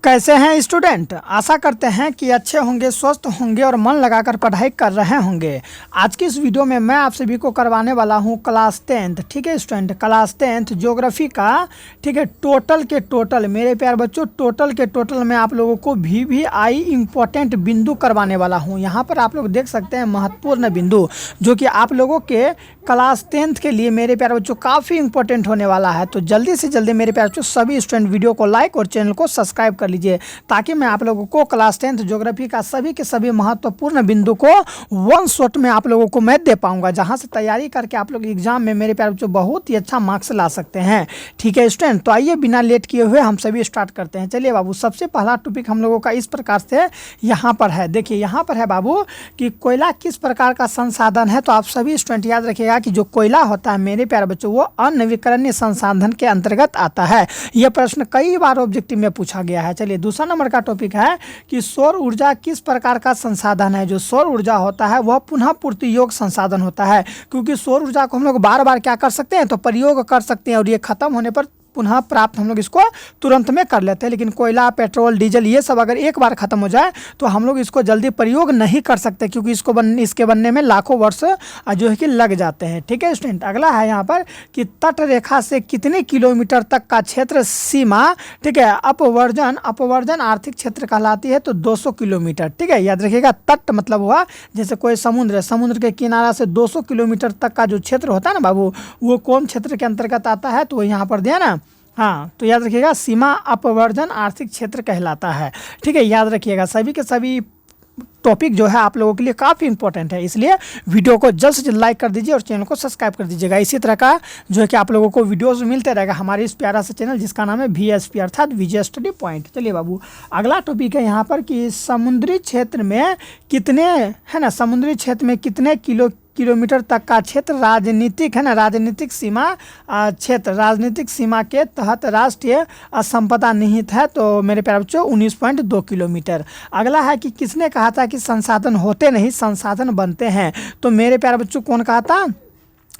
कैसे हैं स्टूडेंट। आशा करते हैं कि अच्छे होंगे, स्वस्थ होंगे और मन लगाकर पढ़ाई कर रहे होंगे। आज की इस वीडियो में मैं आप सभी को करवाने वाला हूं क्लास 10th। ठीक है स्टूडेंट, क्लास 10th ज्योग्राफी का, ठीक है, टोटल के टोटल मेरे प्यार बच्चों, टोटल के टोटल मैं आप लोगों को VVI इम्पोर्टेंट बिंदु करवाने वाला हूँ। यहाँ पर आप लोग देख सकते हैं महत्वपूर्ण बिंदु जो कि आप लोगों के क्लास 10th के लिए मेरे प्यार बच्चों काफ़ी इंपॉर्टेंट होने वाला है। तो जल्दी से जल्दी मेरे प्यार बच्चों सभी स्टूडेंट वीडियो को लाइक और चैनल को सब्सक्राइब कर लीजिए, ताकि मैं आप लोगों को क्लास 10th ज्योग्राफी का सभी के सभी महत्वपूर्ण बिंदु को वन शॉट में आप लोगों को मैं दे पाऊंगा, जहां से तैयारी करके आप लोग एग्जाम में मेरे प्यार बच्चों बहुत ही अच्छा मार्क्स ला सकते हैं। ठीक है स्टूडेंट, तो आइए बिना लेट किए हुए हम सभी स्टार्ट करते हैं। चलिए बाबू, सबसे पहला टॉपिक हम लोगों का इस प्रकार से यहाँ पर है। देखिए यहाँ पर है बाबू कि कोयला किस प्रकार का संसाधन है। तो आप सभी स्टूडेंट याद रखिएगा कि जो कोयला होता है मेरे प्यारे बच्चों वो अनवीकरणीय संसाधन के अंतर्गत आता है। यह प्रश्न कई बार ऑब्जेक्टिव में पूछा गया है। चलिए दूसरा नंबर का टॉपिक है कि सौर ऊर्जा किस प्रकार का संसाधन है। जो सौर ऊर्जा होता है वह पुनः पूर्ति योग्य संसाधन होता है, क्योंकि सौर ऊर्जा को हम लोग बार बार क्या कर सकते हैं, तो प्रयोग कर सकते हैं और ये खत्म होने पर पुनः प्राप्त हम लोग इसको तुरंत में कर लेते हैं। लेकिन कोयला, पेट्रोल, डीजल ये सब अगर एक बार ख़त्म हो जाए तो हम लोग इसको जल्दी प्रयोग नहीं कर सकते, क्योंकि इसके बनने में लाखों वर्ष जो है कि लग जाते हैं। ठीक है स्टूडेंट, अगला है यहाँ पर कि तट रेखा से कितने किलोमीटर तक का क्षेत्र सीमा, ठीक है, अपवर्जन आर्थिक क्षेत्र कहलाती है, तो 200 किलोमीटर। ठीक है, याद रखिएगा तट मतलब हुआ जैसे कोई समुद्र है, समुद्र के किनारा से 200 किलोमीटर तक का जो क्षेत्र होता है ना बाबू, वो कौन क्षेत्र के अंतर्गत आता है, तो यहाँ पर दिया ना। हाँ, तो याद रखिएगा सीमा अपवर्जन आर्थिक क्षेत्र कहलाता है। ठीक है, याद रखिएगा सभी के सभी टॉपिक जो है आप लोगों के लिए काफ़ी इंपॉर्टेंट है, इसलिए वीडियो को जल्द से जल्द लाइक कर दीजिए और चैनल को सब्सक्राइब कर दीजिएगा। इसी तरह का जो है कि आप लोगों को वीडियोस मिलते रहेगा हमारे इस प्यारा सा चैनल जिसका नाम है VSP अर्थात विजय स्टडी पॉइंट। चलिए बाबू, अगला टॉपिक है यहाँ पर कि समुद्री क्षेत्र में कितने, है ना, समुद्री क्षेत्र में कितने किलोमीटर तक का क्षेत्र राजनीतिक, है ना, राजनीतिक सीमा क्षेत्र, राजनीतिक सीमा के तहत राष्ट्रीय संपदा निहित है। तो मेरे प्यारे बच्चों 19.2 किलोमीटर। अगला है कि किसने कहा था कि संसाधन होते नहीं संसाधन बनते हैं। तो मेरे प्यारे बच्चों कौन कहा था,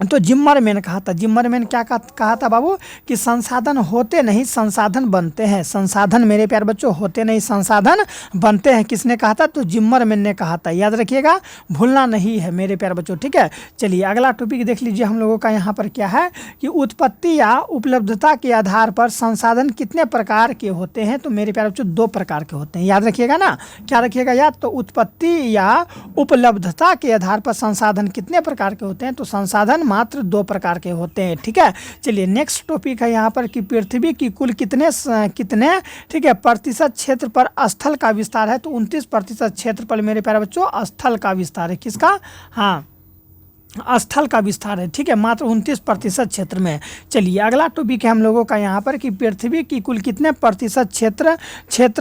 तो जिम्मरमैन कहा था। जिम्मरमैन क्या कहा था बाबू कि संसाधन होते नहीं संसाधन बनते हैं। संसाधन मेरे प्यारे बच्चों होते नहीं संसाधन बनते हैं, किसने कहा था, तो जिम्मरमैन ने कहा था। याद रखिएगा, भूलना नहीं है मेरे प्यारे बच्चों। ठीक है, चलिए अगला टॉपिक देख लीजिए हम लोगों का यहाँ पर क्या है कि उत्पत्ति या उपलब्धता के आधार पर संसाधन कितने प्रकार के होते हैं। तो मेरे प्यारे बच्चों 2 प्रकार के होते हैं। याद रखिएगा ना, क्या रखिएगा याद, तो उत्पत्ति या उपलब्धता के आधार पर संसाधन कितने प्रकार के होते हैं। तो संसाधन मात्र 2 प्रकार के होते हैं। ठीक है, चलिए नेक्स्ट टॉपिक है यहाँ पर कि पृथ्वी की कुल कितने ठीक है प्रतिशत क्षेत्र पर स्थल का विस्तार है। तो 29% क्षेत्र पर मेरे प्यारे बच्चों स्थल का विस्तार है। किसका, हाँ, स्थल का विस्तार है। ठीक है, मात्र 29% क्षेत्र में। चलिए अगला टॉपिक है हम लोगों का यहाँ पर कि पृथ्वी की कुल कितने प्रतिशत क्षेत्र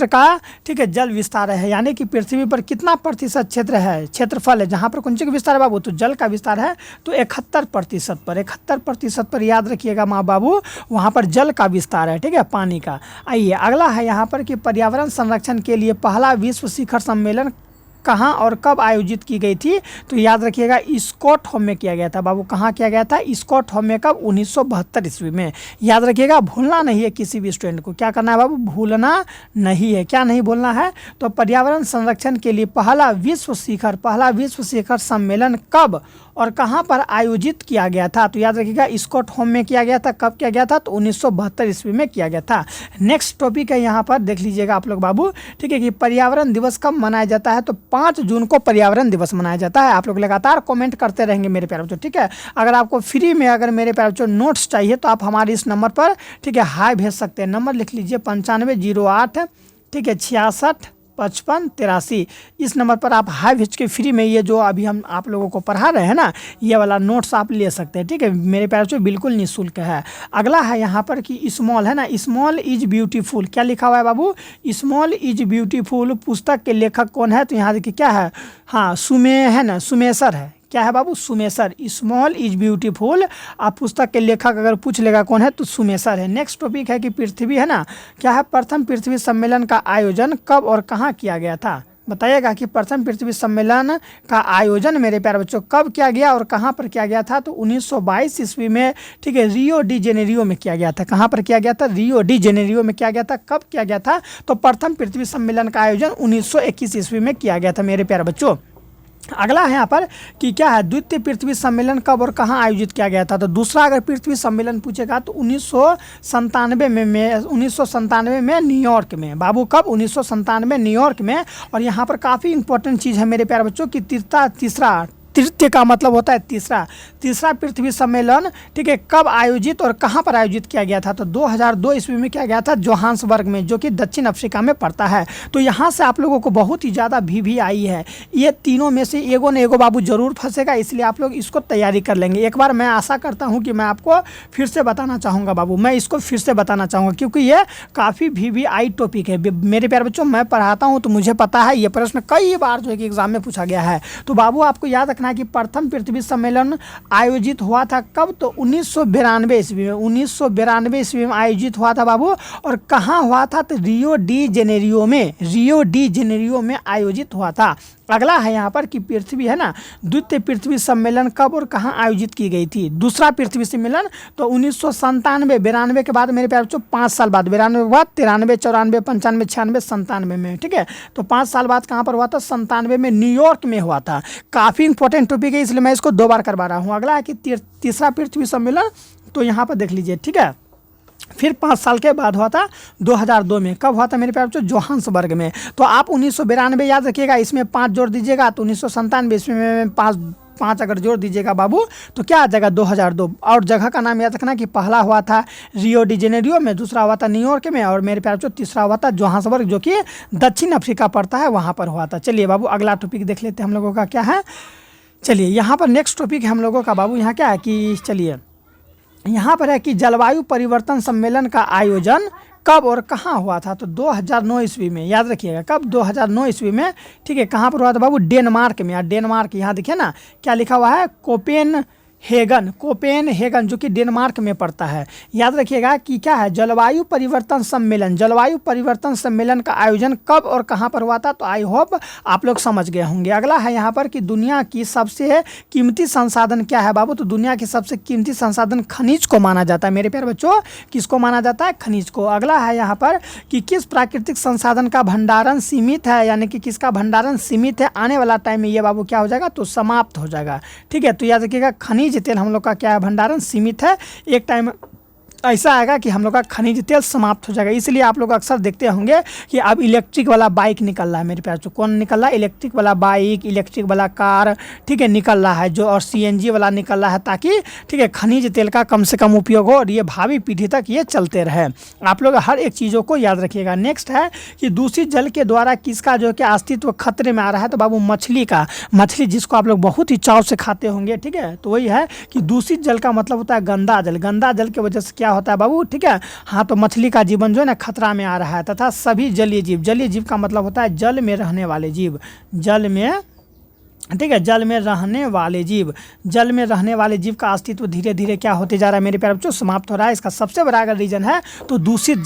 का, ठीक है, जल विस्तार है। यानी कि पृथ्वी पर कितना प्रतिशत क्षेत्र है, क्षेत्रफल है जहाँ पर कौन सी का विस्तार है बाबू, तो जल का विस्तार है। तो 71% पर याद रखिएगा माँ बाबू, वहाँ पर जल का विस्तार है। ठीक है, पानी का। आइए अगला है यहाँ पर कि पर्यावरण संरक्षण के लिए पहला विश्व शिखर सम्मेलन कहाँ और कब आयोजित की गई थी। तो याद रखिएगा स्टॉकहोम में किया गया था बाबू। कहाँ किया गया था, स्टॉकहोम में, कब, 1972 ईस्वी में। याद रखिएगा, भूलना नहीं है किसी भी स्टूडेंट को। क्या करना है बाबू, भूलना नहीं है। क्या नहीं भूलना है, तो पर्यावरण संरक्षण के लिए पहला विश्व शिखर सम्मेलन कब और कहाँ पर आयोजित किया गया था। तो याद रखिएगा स्टॉकहोम में किया गया था। कब किया गया था, तो 1972 ईस्वी में किया गया था। नेक्स्ट टॉपिक है यहाँ पर देख लीजिएगा आप लोग बाबू, ठीक है, कि पर्यावरण दिवस कब मनाया जाता है। तो 5 जून को पर्यावरण दिवस मनाया जाता है। आप लोग लगातार कमेंट करते रहेंगे मेरे प्यारे बच्चों। ठीक है, अगर आपको फ्री में अगर मेरे प्यारे बच्चों नोट्स चाहिए तो आप हमारे इस नंबर पर, ठीक है, हाई भेज सकते हैं। नंबर लिख लीजिए 9508, ठीक है, 66 55 83। इस नंबर पर आप हाई भेज के फ्री में ये जो अभी हम आप लोगों को पढ़ा रहे हैं ना, ये वाला नोट्स आप ले सकते हैं। ठीक है, मेरे प्यारे बच्चों बिल्कुल निःशुल्क है। अगला है यहाँ पर कि स्मॉल, है ना, स्मॉल इज ब्यूटीफुल। क्या लिखा हुआ है बाबू, स्मॉल इज ब्यूटीफुल। पुस्तक के लेखक कौन है, तो यहाँ देखिए क्या है, हाँ, है ना, सुमेसर है। क्या है बाबू, सुमेसर। Small is beautiful. आप पुस्तक के लेखक अगर पूछ लेगा कौन है, तो सुमेसर है। नेक्स्ट टॉपिक है कि पृथ्वी, है ना, क्या है, प्रथम पृथ्वी सम्मेलन का आयोजन कब और कहाँ किया गया था। बताइएगा कि प्रथम पृथ्वी सम्मेलन का आयोजन मेरे प्यारे बच्चों कब किया गया और कहाँ पर किया गया था? तो 1922 ईस्वी में, ठीक है, रियो डी जेनेरियो में किया गया था। कहाँ पर किया गया था? रियो डी जेनेरियो में किया गया था। कब किया गया था? तो प्रथम पृथ्वी सम्मेलन का आयोजन 1921 ईस्वी में किया गया था मेरे प्यारे बच्चों। अगला है यहाँ पर कि क्या है, द्वितीय पृथ्वी सम्मेलन कब और कहाँ आयोजित किया गया था? तो दूसरा अगर पृथ्वी सम्मेलन पूछेगा तो 1997 में 1997 में न्यूयॉर्क में। बाबू कब? 1997 न्यूयॉर्क में। और यहाँ पर काफ़ी इंपॉर्टेंट चीज़ है मेरे प्यारे बच्चों कि तृतीय का मतलब होता है तीसरा पृथ्वी सम्मेलन, ठीक है, कब आयोजित और कहाँ पर आयोजित किया गया था? तो 2002 ईस्वी में किया गया था जोहान्सबर्ग में, जो कि दक्षिण अफ्रीका में पड़ता है। तो यहाँ से आप लोगों को बहुत ही ज़्यादा भी आई है। ये तीनों में से एगो न एगो बाबू जरूर फंसेगा, इसलिए आप लोग इसको तैयारी कर लेंगे। एक बार मैं आशा करता हूँ कि मैं आपको फिर से बताना चाहूँगा बाबू, मैं इसको फिर से बताना चाहूँगा क्योंकि ये काफ़ी भी टॉपिक है मेरे प्यारे बच्चों। मैं पढ़ाता हूँ तो मुझे पता है, ये प्रश्न कई बार जो है कि एग्जाम में पूछा गया है। तो बाबू आपको याद रखना कि प्रथम पृथ्वी सम्मेलन आयोजित हुआ था कब? तो 1992 ईस्वी में। 1992 ईस्वी में आयोजित हुआ था बाबू। और कहाँ हुआ था? तो रियो डी जेनेरियो में आयोजित हुआ था। अगला है यहाँ पर कि पृथ्वी है ना, द्वितीय पृथ्वी सम्मेलन कब और कहाँ आयोजित की गई थी? दूसरा पृथ्वी सम्मेलन तो 1997 92 के बाद मेरे प्यारे बच्चों 5 साल बाद, 92 के बाद 93 94 95 96 97 में, ठीक है। तो 5 साल बाद कहाँ पर हुआ था? 97 में न्यूयॉर्क में हुआ था। काफ़ी इंपॉर्टेंट टॉपिक है, इसलिए मैं इसको 2 बार करवा रहा हूँ। अगला है कि तीसरा पृथ्वी सम्मेलन, तो यहाँ पर देख लीजिए, ठीक है, फिर 5 साल के बाद हुआ था 2002 में। कब हुआ था मेरे प्यारे बच्चों? जोहान्सबर्ग में। तो आप 1992 याद रखिएगा, इसमें 5 जोड़ दीजिएगा तो 1997 ईस्वी में 5 अगर जोड़ दीजिएगा बाबू तो क्या आ जाएगा? 2002। और जगह का नाम याद रखना कि पहला हुआ था रियो डी जेनेरियो में, दूसरा हुआ था न्यूयॉर्क में, और मेरे प्यारे बच्चों तीसरा हुआ था जोहान्सबर्ग, जो कि दक्षिण अफ्रीका पड़ता है, वहाँ पर हुआ था। चलिए बाबू अगला टॉपिक देख लेते हैं हम लोगों का क्या है। चलिए यहाँ पर नेक्स्ट टॉपिक है हम लोगों का बाबू, यहाँ क्या है कि चलिए यहाँ पर है कि जलवायु परिवर्तन सम्मेलन का आयोजन कब और कहाँ हुआ था? तो 2009 ईस्वी में। याद रखिएगा कब? 2009 ईस्वी में, ठीक है। कहाँ पर हुआ था बाबू? डेनमार्क में। डेनमार्क, यहाँ देखिए ना क्या लिखा हुआ है, कोपेनहेगन, जो कि डेनमार्क में पड़ता है। याद रखिएगा कि क्या है, जलवायु परिवर्तन सम्मेलन का आयोजन कब और कहाँ पर हुआ था? तो आई होप आप लोग समझ गए होंगे। अगला है यहाँ पर कि दुनिया की सबसे कीमती संसाधन क्या है बाबू? तो दुनिया की सबसे कीमती संसाधन खनिज को माना जाता है मेरे प्यारे बच्चों। किसको माना जाता है? खनिज को। अगला है यहाँ पर कि किस प्राकृतिक संसाधन का भंडारण सीमित है, यानी कि किसका भंडारण सीमित है, आने वाला टाइम में ये बाबू क्या हो जाएगा? तो समाप्त हो जाएगा, ठीक है। तो याद रखिएगा खनिज तेल हम लोग का क्या है? भंडारण सीमित है। एक टाइम ऐसा आएगा कि हम लोग का खनिज तेल समाप्त हो जाएगा। इसलिए आप लोग अक्सर देखते होंगे कि अब इलेक्ट्रिक वाला बाइक निकल रहा है मेरे प्यार। कौन निकल रहा है? इलेक्ट्रिक वाला बाइक, इलेक्ट्रिक वाला कार, ठीक है, निकल रहा है जो, और सीएनजी वाला निकल रहा है, ताकि ठीक है खनिज तेल का कम से कम उपयोग हो और ये भावी पीढ़ी तक ये चलते रहे। आप लोग हर एक चीज़ों को याद रखिएगा। नेक्स्ट है कि दूषित जल के द्वारा किसका जो कि अस्तित्व खतरे में आ रहा है? तो बाबू मछली का। मछली जिसको आप लोग बहुत ही चाव से खाते होंगे, ठीक है। तो वही है कि दूषित जल का मतलब होता है गंदा जल। गंदा जल की वजह से क्या होता है बाबू? ठीक है, हाँ, तो मछली का जीवन जो है ना खतरा में आ रहा है, तथा सभी जलीय जीव का मतलब होता है जल में रहने वाले जीव, जल में, ठीक है, जल में रहने वाले जीव का अस्तित्व धीरे धीरे क्या होते जा रहा है मेरे प्यारे बच्चों? समाप्त हो रहा है। इसका सबसे बड़ा अगर रीजन है तो दूषित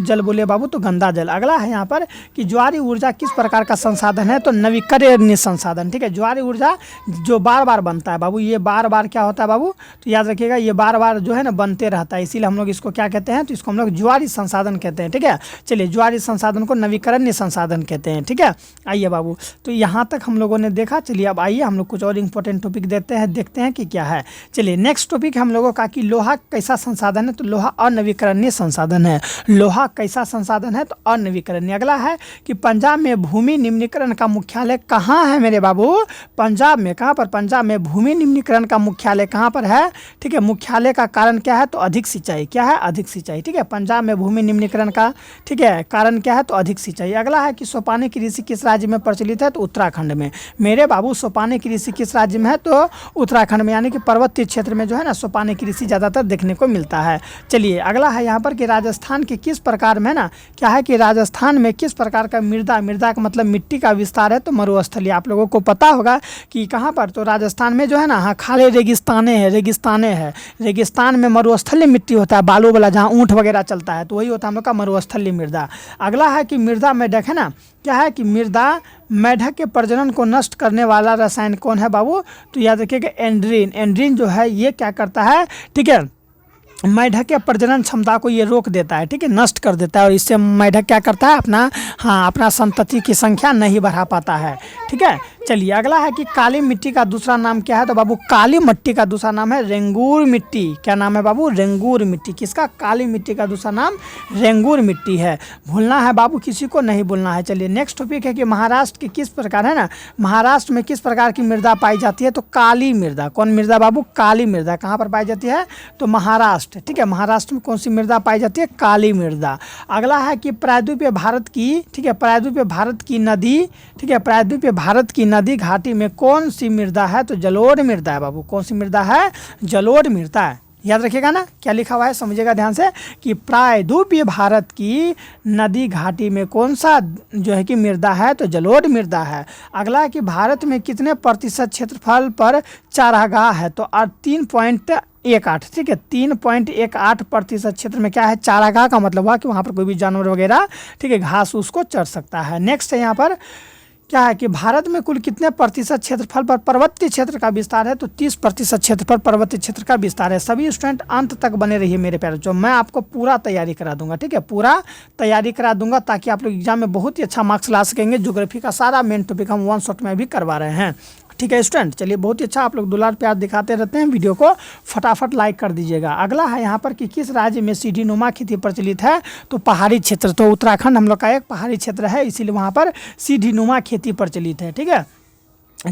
जल बोले बाबू तो गंदा जल। अगला है यहाँ पर कि ज्वारीय ऊर्जा किस प्रकार का संसाधन है? तो नवीकरणीय संसाधन, ठीक है। ज्वारीय ऊर्जा जो बार बार बनता है बाबू, ये बार बार क्या होता है बाबू? तो याद रखिएगा ये बार बार जो है ना बनते रहता है, इसीलिए हम लोग इसको क्या कहते हैं? तो इसको हम लोग ज्वारीय संसाधन कहते हैं, ठीक है। चलिए ज्वारीय संसाधन को नवीकरणीय संसाधन कहते हैं, ठीक है। आइए बाबू, तो यहाँ तक हम लोगों ने देखा। चलिए अब आइए हम लोग कुछ और इंपॉर्टेंट टॉपिक देखते हैं कि क्या है। चलिए नेक्स्ट टॉपिक हम लोगों का कि लोहा कैसा संसाधन है? तो लोहा अनवीकरणीय संसाधन है। लोहा कैसा संसाधन है? तो अनवीकरणीय। अगला है कि पंजाब में भूमि निम्नीकरण का मुख्यालय कहाँ है मेरे बाबू? पंजाब में। कहाँ पर? पंजाब में भूमि निम्नीकरण का मुख्यालय कहाँ पर है? ठीक है, मुख्यालय का कारण क्या है? तो अधिक सिंचाई। क्या है? अधिक सिंचाई, ठीक है। पंजाब में भूमि निम्नीकरण का, ठीक है, कारण क्या है? तो अधिक सिंचाई। अगला है कि सोपानी कृषि किस राज्य में प्रचलित है? तो उत्तराखंड में। मेरे बाबू सोपानी कृषि किस राज्य में है? तो उत्तराखंड में, यानी कि पर्वतीय क्षेत्र में जो है ना सोपानी कृषि ज़्यादातर देखने को मिलता है। चलिए अगला है यहाँ पर कि राजस्थान के किस प्रकार में ना क्या है कि राजस्थान में किस प्रकार का मृदा का मतलब मिट्टी का विस्तार है? तो मरुस्थलीय। आप लोगों को पता होगा कि कहाँ पर? तो राजस्थान में जो है ना, हाँ, खाली रेगिस्ताने हैं। रेगिस्तान में मरुस्थलीय मिट्टी होता है, बालू वाला, जहाँ ऊँट वगैरह चलता है, तो वही होता है हम लोग का मरुस्थलीय मृदा। अगला है कि मृदा में देखें ना क्या है कि मृदा मेढक के प्रजनन को नष्ट करने वाला रसायन कौन है बाबू? तो याद रखिएगा एंड्रीन। एंड्रीन जो है ये क्या करता है, ठीक है, मेढक के प्रजनन क्षमता को ये रोक देता है, ठीक है, नष्ट कर देता है, और इससे मेढक क्या करता है, अपना संतति की संख्या नहीं बढ़ा पाता है, ठीक है। चलिए अगला है कि काली मिट्टी का दूसरा नाम क्या है? तो बाबू काली मिट्टी का दूसरा नाम है रेंगूर मिट्टी। क्या नाम है बाबू? रेंगूर मिट्टी। किसका? काली मिट्टी का दूसरा नाम रेंगूर मिट्टी है। भूलना है बाबू, किसी को नहीं भूलना है। चलिए नेक्स्ट टॉपिक है कि महाराष्ट्र की किस प्रकार है ना, महाराष्ट्र में किस प्रकार की मृदा पाई जाती है? तो काली मृदा। कौन मृदा बाबू? काली मृदा। कहाँ पर पाई जाती है? तो महाराष्ट्र, ठीक है। महाराष्ट्र में कौन सी मृदा पाई जाती है? काली मृदा। अगला है कि प्रायद्वीपीय भारत की, ठीक है, प्रायद्वीपीय भारत की नदी, ठीक है, प्रायद्वीपीय भारत की नदी घाटी में कौन सी मृदा है? तो जलोढ़ मृदा है बाबू। कौन सी मृदा है? जलोढ़ मृदा है। याद रखिएगा ना, क्या लिखा हुआ है समझिएगा ध्यान से कि प्रायद्वीपीय भारत की नदी घाटी में कौन सा जो है कि मृदा है? तो जलोढ़ मृदा है। अगला है कि भारत में कितने प्रतिशत क्षेत्रफल पर चारागाह है? तो 3.18, ठीक है, 3.18% क्षेत्र में क्या है? चारागाह का मतलब हुआ कि वहाँ पर कोई भी जानवर वगैरह, ठीक है, घास उसको चर सकता है। नेक्स्ट है यहाँ पर क्या है कि भारत में कुल कितने प्रतिशत क्षेत्रफल पर पर्वतीय क्षेत्र का विस्तार है? तो 30% क्षेत्रफल पर्वतीय क्षेत्र का विस्तार है। सभी स्टूडेंट अंत तक बने रहिए मेरे प्यारे बच्चों, मैं आपको पूरा तैयारी करा दूंगा, ठीक है, पूरा तैयारी करा दूंगा ताकि आप लोग एग्जाम में बहुत ही अच्छा मार्क्स ला सकेंगे। ज्योग्राफी का सारा मेन टॉपिक हम वन शॉट में भी करवा रहे हैं, ठीक है स्टूडेंट। चलिए बहुत ही अच्छा, आप लोग दुलार प्यार दिखाते रहते हैं, वीडियो को फटाफट लाइक कर दीजिएगा। अगला है यहाँ पर कि किस राज्य में सीढ़ीनुमा खेती प्रचलित है? तो पहाड़ी क्षेत्र। तो उत्तराखंड हम लोग का एक पहाड़ी क्षेत्र है, इसीलिए वहाँ पर सीढ़ीनुमा खेती प्रचलित है, ठीक है।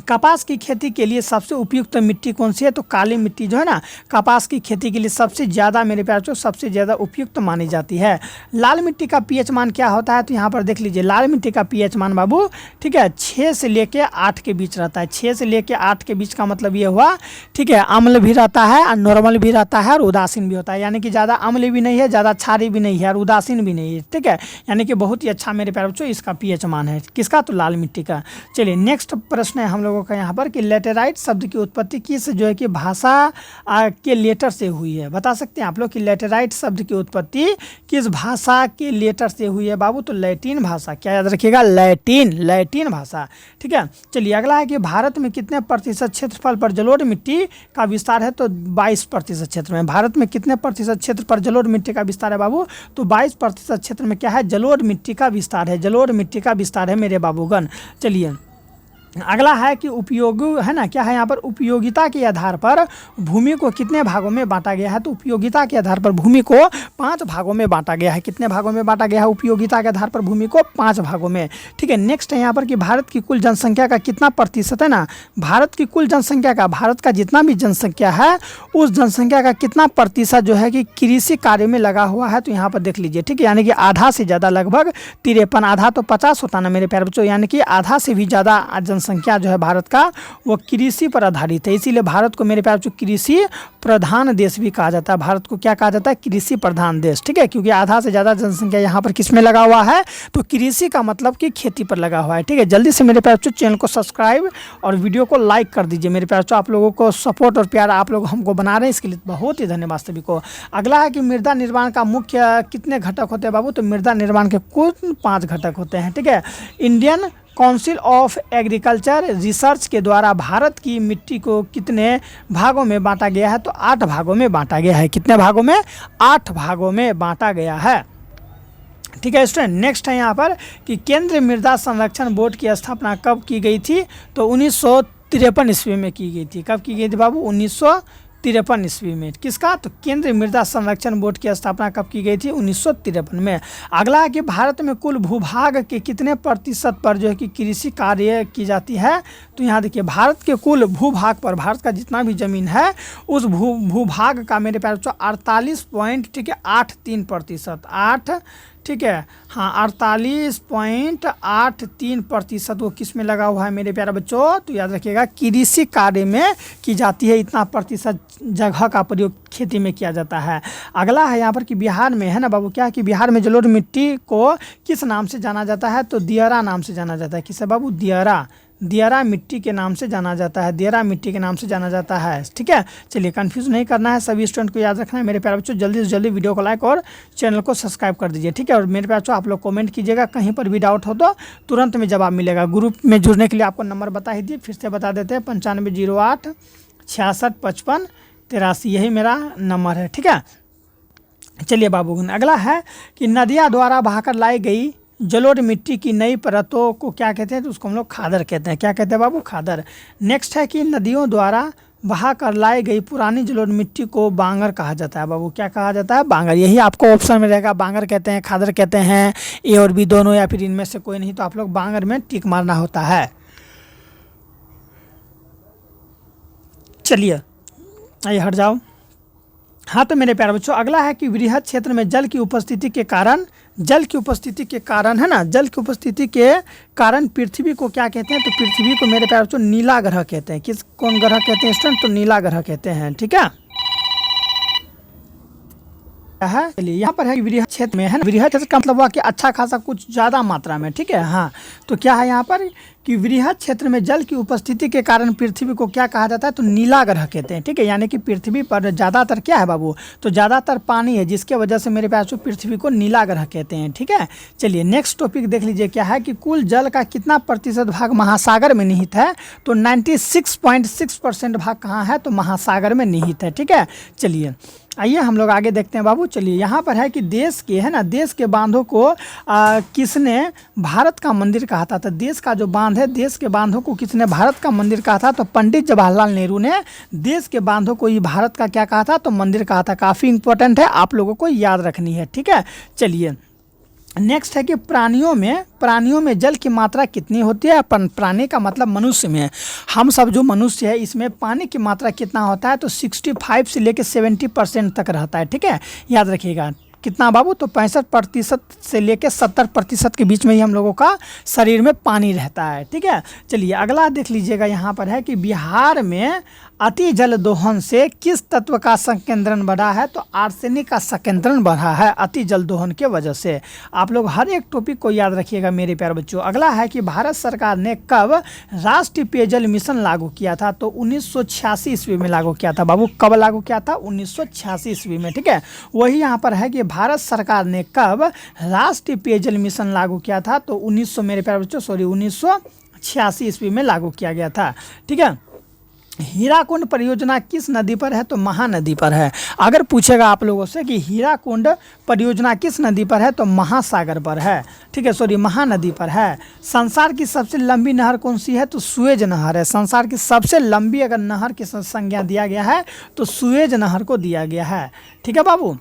कपास की खेती के लिए सबसे उपयुक्त मिट्टी कौन सी है? तो काली मिट्टी जो है ना, कपास की खेती के लिए सबसे ज़्यादा मेरे प्यारे बच्चों सबसे ज़्यादा उपयुक्त मानी जाती है। लाल मिट्टी का पीएच मान क्या होता है? तो यहाँ पर देख लीजिए, लाल मिट्टी का पीएच मान बाबू, ठीक है, 6 से लेके 8 के बीच रहता है। 6 से लेके 8 के बीच का मतलब ये हुआ, ठीक है, अम्ल भी रहता है और नॉर्मल भी रहता है और उदासीन भी होता है, यानी कि ज़्यादा अम्ल भी नहीं है, ज़्यादा क्षारी भी नहीं है और उदासीन भी नहीं है, ठीक है, यानी कि बहुत ही अच्छा मेरे प्यारे बच्चों इसका पीएच मान है। किसका? तो लाल मिट्टी का। चलिए नेक्स्ट प्रश्न है हम लोगों का यहाँ पर कि लेटेराइट शब्द की उत्पत्ति किस जो है कि भाषा के लेटर से हुई है? बता सकते हैं आप लोग कि लेटेराइट शब्द की उत्पत्ति किस भाषा के लेटर से हुई है बाबू? तो लैटिन भाषा। क्या याद रखिएगा? लैटिन भाषा, ठीक है। चलिए अगला है कि भारत में कितने प्रतिशत क्षेत्रफल पर जलोढ़ मिट्टी का विस्तार है? तो 22% क्षेत्र में। भारत में कितने प्रतिशत क्षेत्र पर जलोढ़ मिट्टी का विस्तार है बाबू? तो 22% क्षेत्र में क्या है? जलोढ़ मिट्टी का विस्तार है, जलोढ़ मिट्टी का विस्तार है मेरे बाबूगण। चलिए अगला है कि उपयोग है ना, क्या है यहाँ पर? उपयोगिता के आधार पर भूमि को कितने भागों में बांटा गया है? तो उपयोगिता के आधार पर भूमि को 5 भागों में बांटा गया है। कितने भागों में बांटा गया है? उपयोगिता के आधार पर भूमि को 5 भागों में, ठीक है। नेक्स्ट है यहाँ पर कि भारत की कुल जनसंख्या का कितना प्रतिशत है ना, भारत की कुल जनसंख्या का, भारत का जितना भी जनसंख्या है उस जनसंख्या का कितना प्रतिशत जो है कि कृषि कार्य में लगा हुआ है? तो यहाँ पर देख लीजिए, ठीक है, यानी कि आधा से ज़्यादा, लगभग 53, आधा तो 50 होता ना मेरे प्यारे बच्चों, यानी कि आधा से भी ज़्यादा संख्या जो है भारत का वो कृषि पर आधारित है। इसीलिए भारत को मेरे प्यारे बच्चों कृषि प्रधान देश भी कहा जाता है। भारत को क्या कहा जाता है? कृषि प्रधान देश, ठीक है, क्योंकि आधा से ज़्यादा जनसंख्या यहाँ पर किस में लगा हुआ है? तो कृषि का मतलब कि खेती पर लगा हुआ है, ठीक है। जल्दी से मेरे प्यारे बच्चों चैनल को सब्सक्राइब और वीडियो को लाइक कर दीजिए मेरे प्यारे बच्चों। आप लोगों को सपोर्ट और प्यार आप लोग हमको बना रहे हैं, इसके लिए बहुत ही धन्यवाद सभी को। अगला है कि मृदा निर्माण का मुख्य कितने घटक होते हैं बाबू? तो मृदा निर्माण के कुल 5 घटक होते हैं, ठीक है। Indian council of agriculture research के द्वारा भारत की मिट्टी को कितने भागों में बांटा गया है? तो 8 भागों में बांटा गया है। कितने भागों में? 8 भागों में बांटा गया है, ठीक है स्टूडेंट। नेक्स्ट है यहाँ पर कि केंद्रीय मृदा संरक्षण बोर्ड की स्थापना कब की गई थी? तो 1953 ईस्वी में की गई थी। कब की गई थी बाबू? 1953 ईस्वी में। किसका? तो केंद्रीय मृदा संरक्षण बोर्ड की स्थापना कब की गई थी? 1953 में। अगला है कि भारत में कुल भूभाग के कितने प्रतिशत पर जो है कि कृषि कार्य की जाती है? तो यहाँ देखिए, भारत के कुल भूभाग पर, भारत का जितना भी जमीन है उस भूभाग का मेरे प्यारे बच्चों 48.83%, 8, ठीक है, हाँ 48.83% वो किस में लगा हुआ है मेरे प्यारे बच्चों? तो याद रखिएगा कृषि कार्य में की जाती है। इतना प्रतिशत जगह का प्रयोग खेती में किया जाता है। अगला है यहाँ पर कि बिहार में है ना बाबू, क्या है कि बिहार में जलोढ़ मिट्टी को किस नाम से जाना जाता है? तो दियरा नाम से जाना जाता है। किस है बाबू? दियरा, दियरा मिट्टी के नाम से जाना जाता है, दियरा मिट्टी के नाम से जाना जाता है। ठीक है, चलिए कंफ्यूज नहीं करना है, सभी स्टूडेंट को याद रखना है। मेरे प्यारे बच्चों जल्दी से जल्दी वीडियो को लाइक और चैनल को सब्सक्राइब कर दीजिए। ठीक है, और मेरे प्यारे बच्चों आप लोग कमेंट कीजिएगा, कहीं पर भी डाउट हो तो तुरंत में जवाब मिलेगा। ग्रुप में जुड़ने के लिए आपको नंबर बता ही दिए, फिर से बता देते हैं 9508 66 55 83, यही मेरा नंबर है। ठीक है, चलिए बाबूगन, अगला है कि नदियाँ द्वारा बहाकर लाई गई जलोढ़ मिट्टी की नई परतों को क्या कहते हैं, तो उसको हम लोग खादर कहते हैं। क्या कहते हैं बाबू? खादर। नेक्स्ट है कि नदियों द्वारा बहा कर लाई गई पुरानी जलोढ़ मिट्टी को बांगर कहा जाता है। बाबू क्या कहा जाता है? बांगर। यही आपको ऑप्शन में रहेगा, बांगर कहते हैं, खादर कहते हैं, ए और बी दोनों, या फिर इनमें से कोई नहीं, तो आप लोग बांगर में टिक मारना होता है। चलिए आइए हट जाओ। हाँ तो मेरे प्यारे बच्चों अगला है कि वृहद क्षेत्र में जल की उपस्थिति के कारण, जल की उपस्थिति के कारण है ना, जल की उपस्थिति के कारण पृथ्वी को क्या कहते हैं, तो पृथ्वी को मेरे प्यारे बच्चों नीला ग्रह कहते हैं। किस कौन ग्रह कहते हैं स्टूडेंट? तो नीला ग्रह कहते हैं। ठीक है, चलिए यहाँ पर है वृहद क्षेत्र में है ना, वृहद क्षेत्र का मतलब हुआ कि अच्छा खासा कुछ ज़्यादा मात्रा में। ठीक है, हाँ तो क्या है यहाँ पर कि वृहद क्षेत्र में जल की उपस्थिति के कारण पृथ्वी को क्या कहा जाता है, तो नीला ग्रह कहते हैं। ठीक है, यानी कि पृथ्वी पर ज़्यादातर क्या है बाबू, तो ज़्यादातर पानी है, जिसके वजह से मेरे पास पृथ्वी को नीला ग्रह कहते हैं। ठीक है, चलिए नेक्स्ट टॉपिक देख लीजिए, क्या है कि कुल जल का कितना प्रतिशत भाग महासागर में निहित है, तो 96.6% भाग कहाँ है, तो महासागर में निहित है। ठीक है, चलिए आइए हम लोग आगे देखते हैं बाबू। चलिए यहाँ पर है कि देश के है ना, देश के बांधों को किसने भारत का मंदिर कहा था, तो देश का जो बांध है, देश के बांधों को किसने भारत का मंदिर कहा था, तो पंडित जवाहरलाल नेहरू ने देश के बांधों को ये भारत का क्या कहा था, तो मंदिर कहा था। काफ़ी इंपॉर्टेंट है, आप लोगों को याद रखनी है। ठीक है, चलिए नेक्स्ट है कि प्राणियों में जल की मात्रा कितनी होती है, प्राणी का मतलब मनुष्य में, हम सब जो मनुष्य है इसमें पानी की मात्रा कितना होता है, तो 65 से लेकर 70% तक रहता है। ठीक है, याद रखिएगा कितना बाबू, तो 65% से लेकर 70% के बीच में ही हम लोगों का शरीर में पानी रहता है। ठीक है, चलिए अगला देख लीजिएगा, यहाँ पर है कि बिहार में अति जल दोहन से किस तत्व का संकेंद्रण बढ़ा है, तो आर्सेनिक का संकेंद्रण बढ़ा है अति जल दोहन के वजह से। आप लोग हर एक टॉपिक को याद रखिएगा मेरे प्यारे बच्चों। अगला है कि भारत सरकार ने कब राष्ट्रीय पेयजल मिशन लागू किया था, तो 1986 ईस्वी में लागू किया था। बाबू कब लागू किया था? 1986 ईस्वी में। ठीक है, वही यहाँ पर है कि भारत सरकार ने कब राष्ट्रीय पेयजल मिशन लागू किया था, तो 1986 ईस्वी में लागू किया गया था। ठीक है, हीराकुंड परियोजना किस नदी पर है, तो महानदी पर है। अगर पूछेगा आप लोगों से कि हीराकुंड परियोजना किस नदी पर है, तो महासागर पर है। ठीक है, महानदी पर है। संसार की सबसे लंबी नहर कौन सी है, तो सुएज नहर है। संसार की सबसे लंबी अगर नहर की संज्ञा दिया गया है तो सुएज नहर को दिया गया है। ठीक है बाबू,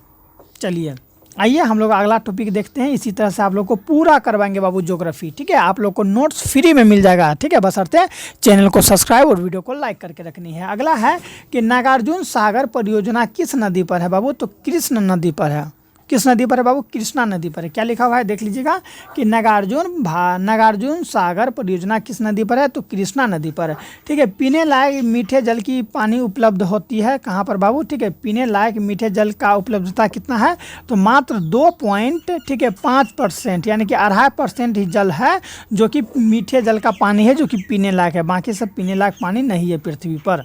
चलिए आइए हम लोग अगला टॉपिक देखते हैं। इसी तरह से आप लोग को पूरा करवाएंगे बाबू ज्योग्राफी। ठीक है, आप लोग को नोट्स फ्री में मिल जाएगा। ठीक है, बशर्ते चैनल को सब्सक्राइब और वीडियो को लाइक करके रखनी है। अगला है कि नागार्जुन सागर परियोजना किस नदी पर है बाबू, तो कृष्ण नदी पर है। किस नदी पर है बाबू? कृष्णा नदी पर है। क्या लिखा हुआ है देख लीजिएगा कि नागार्जुन सागर परियोजना किस नदी पर है, तो कृष्णा नदी पर। ठीक है, पीने लायक मीठे जल की पानी उपलब्ध होती है कहाँ पर बाबू? ठीक है, पीने लायक मीठे जल का उपलब्धता कितना है, तो मात्र 2.5%, यानी कि 2.5% ही जल है जो कि मीठे जल का पानी है, जो कि पीने लायक है। बाकी सब पीने लायक पानी नहीं है पृथ्वी पर।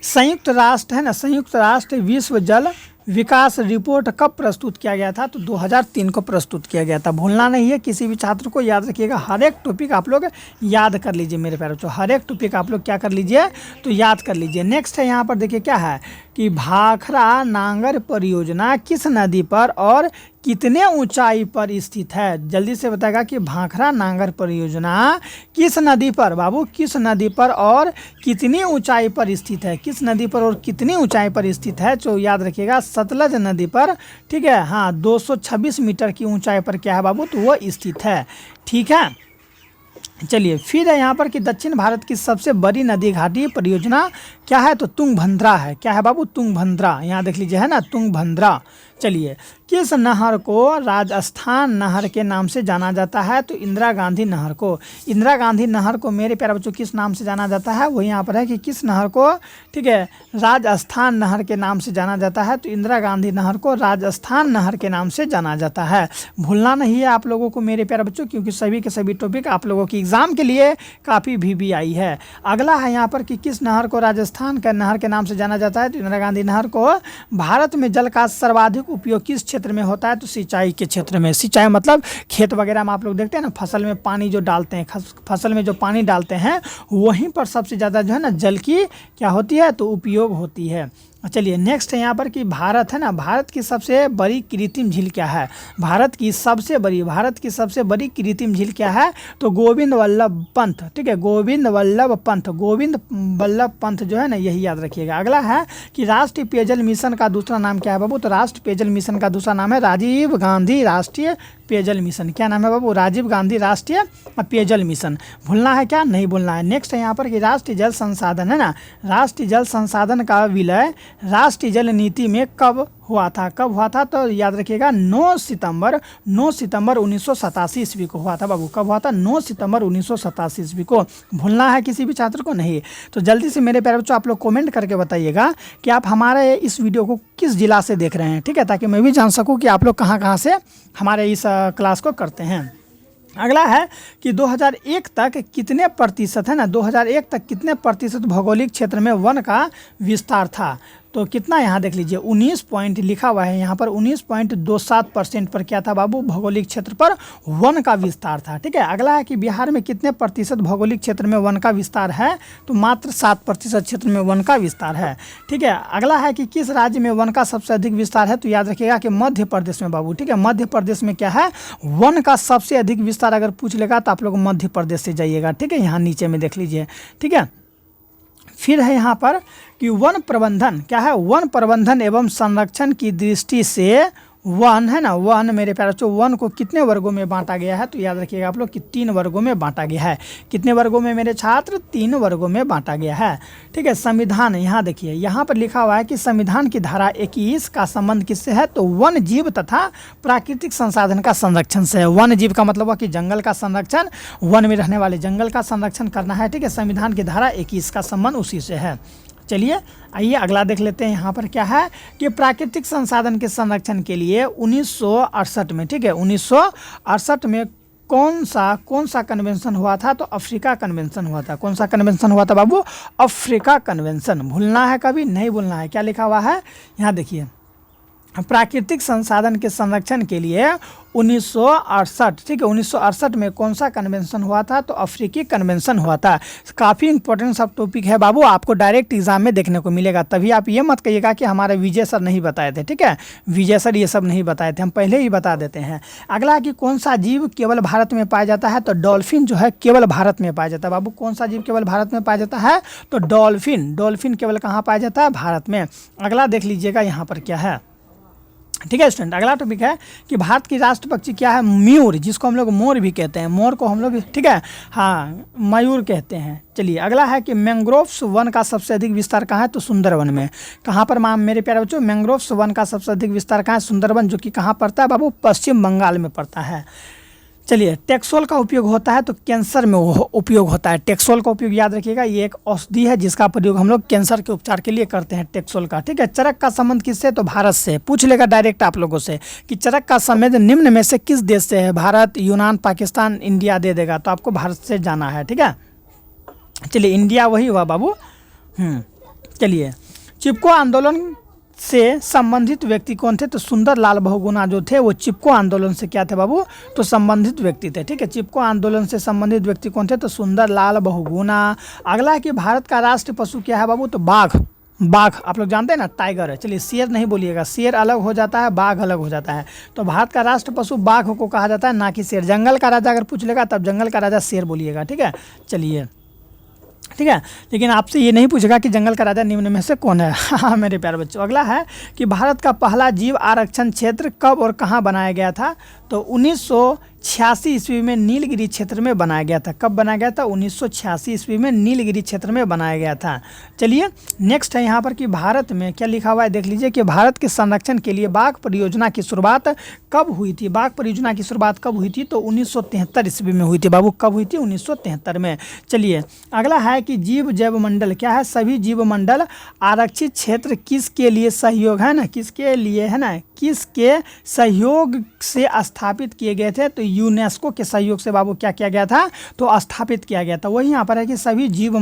संयुक्त राष्ट्र है ना, संयुक्त राष्ट्र विश्व जल विकास रिपोर्ट कब प्रस्तुत किया गया था, तो 2003 को प्रस्तुत किया गया था। भूलना नहीं है, किसी भी छात्र को याद रखिएगा। हर एक टॉपिक आप लोग याद कर लीजिए मेरे प्यारे बच्चों, हर एक टॉपिक आप लोग क्या कर लीजिए, तो याद कर लीजिए। नेक्स्ट है यहाँ पर देखिए क्या है कि भाखड़ा नांगर परियोजना किस नदी पर और कितने ऊंचाई पर स्थित है। जल्दी से बताएगा कि भाखड़ा नांगर परियोजना किस नदी पर बाबू, किस नदी पर और कितनी ऊंचाई पर स्थित है। किस नदी पर और कितनी ऊंचाई पर स्थित है, तो याद रखिएगा सतलज नदी पर। ठीक है, हाँ 226 मीटर की ऊंचाई पर क्या है बाबू, तो वो स्थित है। ठीक है, चलिए फिर है यहाँ पर कि दक्षिण भारत की सबसे बड़ी नदी घाटी परियोजना क्या है, तो तुंगभद्रा है। क्या है बाबू? तुंगभद्रा। यहाँ देख लीजिए है ना, तुंगभद्रा। चलिए किस नहर को राजस्थान नहर के नाम से जाना जाता है? तो इंदिरा गांधी नहर को। इंदिरा गांधी नहर को मेरे प्यारे बच्चों किस नाम से जाना जाता है? वो यहाँ पर है कि किस नहर को, ठीक है, राजस्थान नहर के नाम से जाना जाता है। तो इंदिरा गांधी नहर को राजस्थान नहर के नाम से जाना जाता है। भूलना नहीं है आप लोगों को मेरे प्यारे बच्चों, क्योंकि सभी के सभी टॉपिक आप लोगों की एग्जाम के लिए काफ़ी भी आई है। अगला है यहाँ पर कि किस नहर को राजस्थान का नहर के नाम से जाना जाता है? तो इंदिरा गांधी नहर को। भारत में जल का सर्वाधिक उपयोग किस क्षेत्र में होता है? तो सिंचाई के क्षेत्र में। सिंचाई मतलब खेत वगैरह में आप लोग देखते हैं ना, फसल में पानी जो डालते हैं, फसल में जो पानी डालते हैं वहीं पर सबसे ज़्यादा जो है ना जल की क्या होती है, तो उपयोग होती है। चलिए नेक्स्ट है यहाँ पर कि भारत है ना, भारत की सबसे बड़ी कृत्रिम झील क्या है? भारत की सबसे बड़ी कृत्रिम झील क्या है? तो गोविंद वल्लभ पंत, ठीक है, गोविंद वल्लभ पंत जो है ना, यही याद रखिएगा। अगला है कि राष्ट्रीय पेयजल मिशन का दूसरा नाम क्या है बाबू? तो राष्ट्रीय पेयजल मिशन का दूसरा नाम है राजीव गांधी राष्ट्रीय पेयजल मिशन। क्या नाम है बाबू? राजीव गांधी राष्ट्रीय पेयजल मिशन। भूलना है क्या? नहीं भूलना है। नेक्स्ट है यहाँ पर कि राष्ट्रीय जल संसाधन है ना, राष्ट्रीय जल संसाधन का विलय राष्ट्रीय जल नीति में कब हुआ था? तो याद रखिएगा 9 सितंबर 1987 ईस्वी को हुआ था बाबू। कब हुआ था? 9 सितंबर 1987 ईस्वी को। भूलना है किसी भी छात्र को नहीं। तो जल्दी से मेरे प्यारे बच्चों आप लोग कमेंट करके बताइएगा कि आप हमारे इस वीडियो को किस जिला से देख रहे हैं, ठीक है, ताकि मैं भी जान सकूँ कि आप लोग कहाँ से हमारे इस क्लास को करते हैं। अगला है कि 2001 तक कितने प्रतिशत है ना, 2001 तक कितने प्रतिशत भौगोलिक क्षेत्र में वन का विस्तार था? तो कितना यहाँ देख लीजिए 19 पॉइंट लिखा हुआ है यहाँ पर, 19.27% पर क्या था बाबू? भौगोलिक क्षेत्र पर वन का विस्तार था। ठीक है। अगला है कि बिहार में कितने प्रतिशत भौगोलिक क्षेत्र में वन का विस्तार है? तो मात्र 7% क्षेत्र में वन का विस्तार है। ठीक है। अगला है कि किस राज्य में वन का सबसे अधिक विस्तार है? तो याद रखिएगा कि मध्य प्रदेश में बाबू। ठीक है। मध्य प्रदेश में क्या है? वन का सबसे अधिक विस्तार अगर पूछ लेगा तो आप लोग मध्य प्रदेश से जाइएगा। ठीक है। यहाँ नीचे में देख लीजिए। ठीक है। फिर है यहाँ पर कि वन प्रबंधन क्या है? वन प्रबंधन एवं संरक्षण की दृष्टि से वन है ना, वन मेरे प्यारे बच्चों वन को कितने वर्गों में बांटा गया है? तो याद रखिएगा आप लोग कि 3 वर्गों में बांटा गया है। कितने वर्गों में मेरे छात्र? 3 वर्गों में बांटा गया है। ठीक है। संविधान, यहाँ देखिए यहाँ पर लिखा हुआ है कि संविधान की धारा 21 का संबंध किससे है? तो वन जीव तथा प्राकृतिक संसाधन का संरक्षण से है। वन जीव का मतलब हुआ कि जंगल का संरक्षण, वन में रहने वाले जंगल का संरक्षण करना है। ठीक है। संविधान की धारा 21 का संबंध उसी से है। चलिए आइए अगला देख लेते हैं। यहाँ पर क्या है कि प्राकृतिक संसाधन के संरक्षण के लिए 1968 में, ठीक है, 1968 में कौन सा कन्वेंशन हुआ था? तो अफ्रीका कन्वेंशन हुआ था। कौन सा कन्वेंशन हुआ था बाबू? Africa convention. भूलना है कभी नहीं भूलना है। क्या लिखा हुआ है यहाँ देखिए, प्राकृतिक संसाधन के संरक्षण के लिए 1968, ठीक है, 1968 में कौन सा कन्वेंशन हुआ था? तो अफ्रीकी कन्वेंशन हुआ था। काफ़ी इंपॉर्टेंट सब टॉपिक है बाबू, आपको डायरेक्ट एग्जाम में देखने को मिलेगा। तभी आप ये मत कहिएगा कि हमारे विजय सर नहीं बताए थे। ठीक है, विजय सर ये सब नहीं बताए थे, हम पहले ही बता देते हैं। अगला कि कौन सा जीव केवल भारत में पाया जाता है? तो डॉल्फिन जो है केवल भारत में पाया जाता है बाबू। कौन सा जीव केवल भारत में पाया जाता है? तो डॉल्फिन। डॉल्फिन केवल कहाँ पाया जाता है? भारत में। अगला देख लीजिएगा यहाँ पर क्या है। ठीक है स्टूडेंट, अगला टॉपिक है कि भारत की राष्ट्र पक्षी क्या है? मयूर, जिसको हम लोग मोर भी कहते हैं। मोर को हम लोग, ठीक है, हाँ, मयूर कहते हैं। चलिए अगला है कि मैंग्रोव्स वन का सबसे अधिक विस्तार कहाँ है? तो सुंदरवन में। कहाँ पर मेरे प्यारे बच्चों? मैंग्रोव्स वन का सबसे अधिक विस्तार कहाँ है? सुंदरवन, जो कि कहाँ पड़ता है बाबू? पश्चिम बंगाल में पड़ता है। चलिए टेक्सोल का उपयोग होता है तो कैंसर में उपयोग होता है। टेक्सोल का उपयोग याद रखिएगा, ये एक औषधि है जिसका प्रयोग हम लोग कैंसर के उपचार के लिए करते हैं, टेक्सोल का। ठीक है। चरक का संबंध किससे? तो भारत से। पूछ लेगा डायरेक्ट आप लोगों से कि चरक का संबंध निम्न में से किस देश से है? भारत, यूनान, पाकिस्तान, इंडिया दे देगा, तो आपको भारत से जाना है। ठीक है। चलिए इंडिया वही हुआ बाबू। चलिए चिपको आंदोलन से संबंधित व्यक्ति कौन थे? तो सुंदरलाल बहुगुणा जो थे वो चिपको आंदोलन से क्या थे बाबू? तो संबंधित व्यक्ति थे। ठीक है। चिपको आंदोलन से संबंधित व्यक्ति कौन थे? तो सुंदरलाल बहुगुणा। अगला है कि भारत का राष्ट्रीय पशु क्या है बाबू? तो बाघ। बाघ आप लोग जानते हैं ना, टाइगर है। चलिए शेर नहीं बोलिएगा, शेर अलग हो जाता है, बाघ अलग हो जाता है। तो भारत का राष्ट्र पशु बाघ को कहा जाता है, ना कि शेर। जंगल का राजा अगर पूछ लेगा तब जंगल का राजा शेर बोलिएगा। ठीक है। चलिए ठीक है, लेकिन आपसे ये नहीं पूछेगा कि जंगल का राजा निम्न में से कौन है। हाँ मेरे प्यारे बच्चों, अगला है कि भारत का पहला जीव आरक्षण क्षेत्र कब और कहाँ बनाया गया था? तो 1986 ईस्वी में नीलगिरी क्षेत्र में बनाया गया था। कब बनाया गया था? 1986 ईस्वी में नीलगिरी क्षेत्र में बनाया गया था। चलिए नेक्स्ट है यहाँ पर कि भारत में क्या लिखा हुआ है, देख लीजिए कि भारत के संरक्षण के लिए बाघ परियोजना की शुरुआत कब हुई थी? बाघ परियोजना की शुरुआत कब हुई थी? तो 1973 ईस्वी में हुई थी बाबू। कब हुई थी? 1973 में। चलिए अगला है कि जीव जैव मंडल क्या है? सभी जीव मंडल आरक्षित क्षेत्र किसके लिए सहयोग है ना, किसके लिए है ना, किसके सहयोग से स्थापित किए गए थे? तो यूनेस्को के सहयोग से बाबू क्या किया गया था? तो स्थापित किया गया था। वही यहाँ पर है कि सभी जैव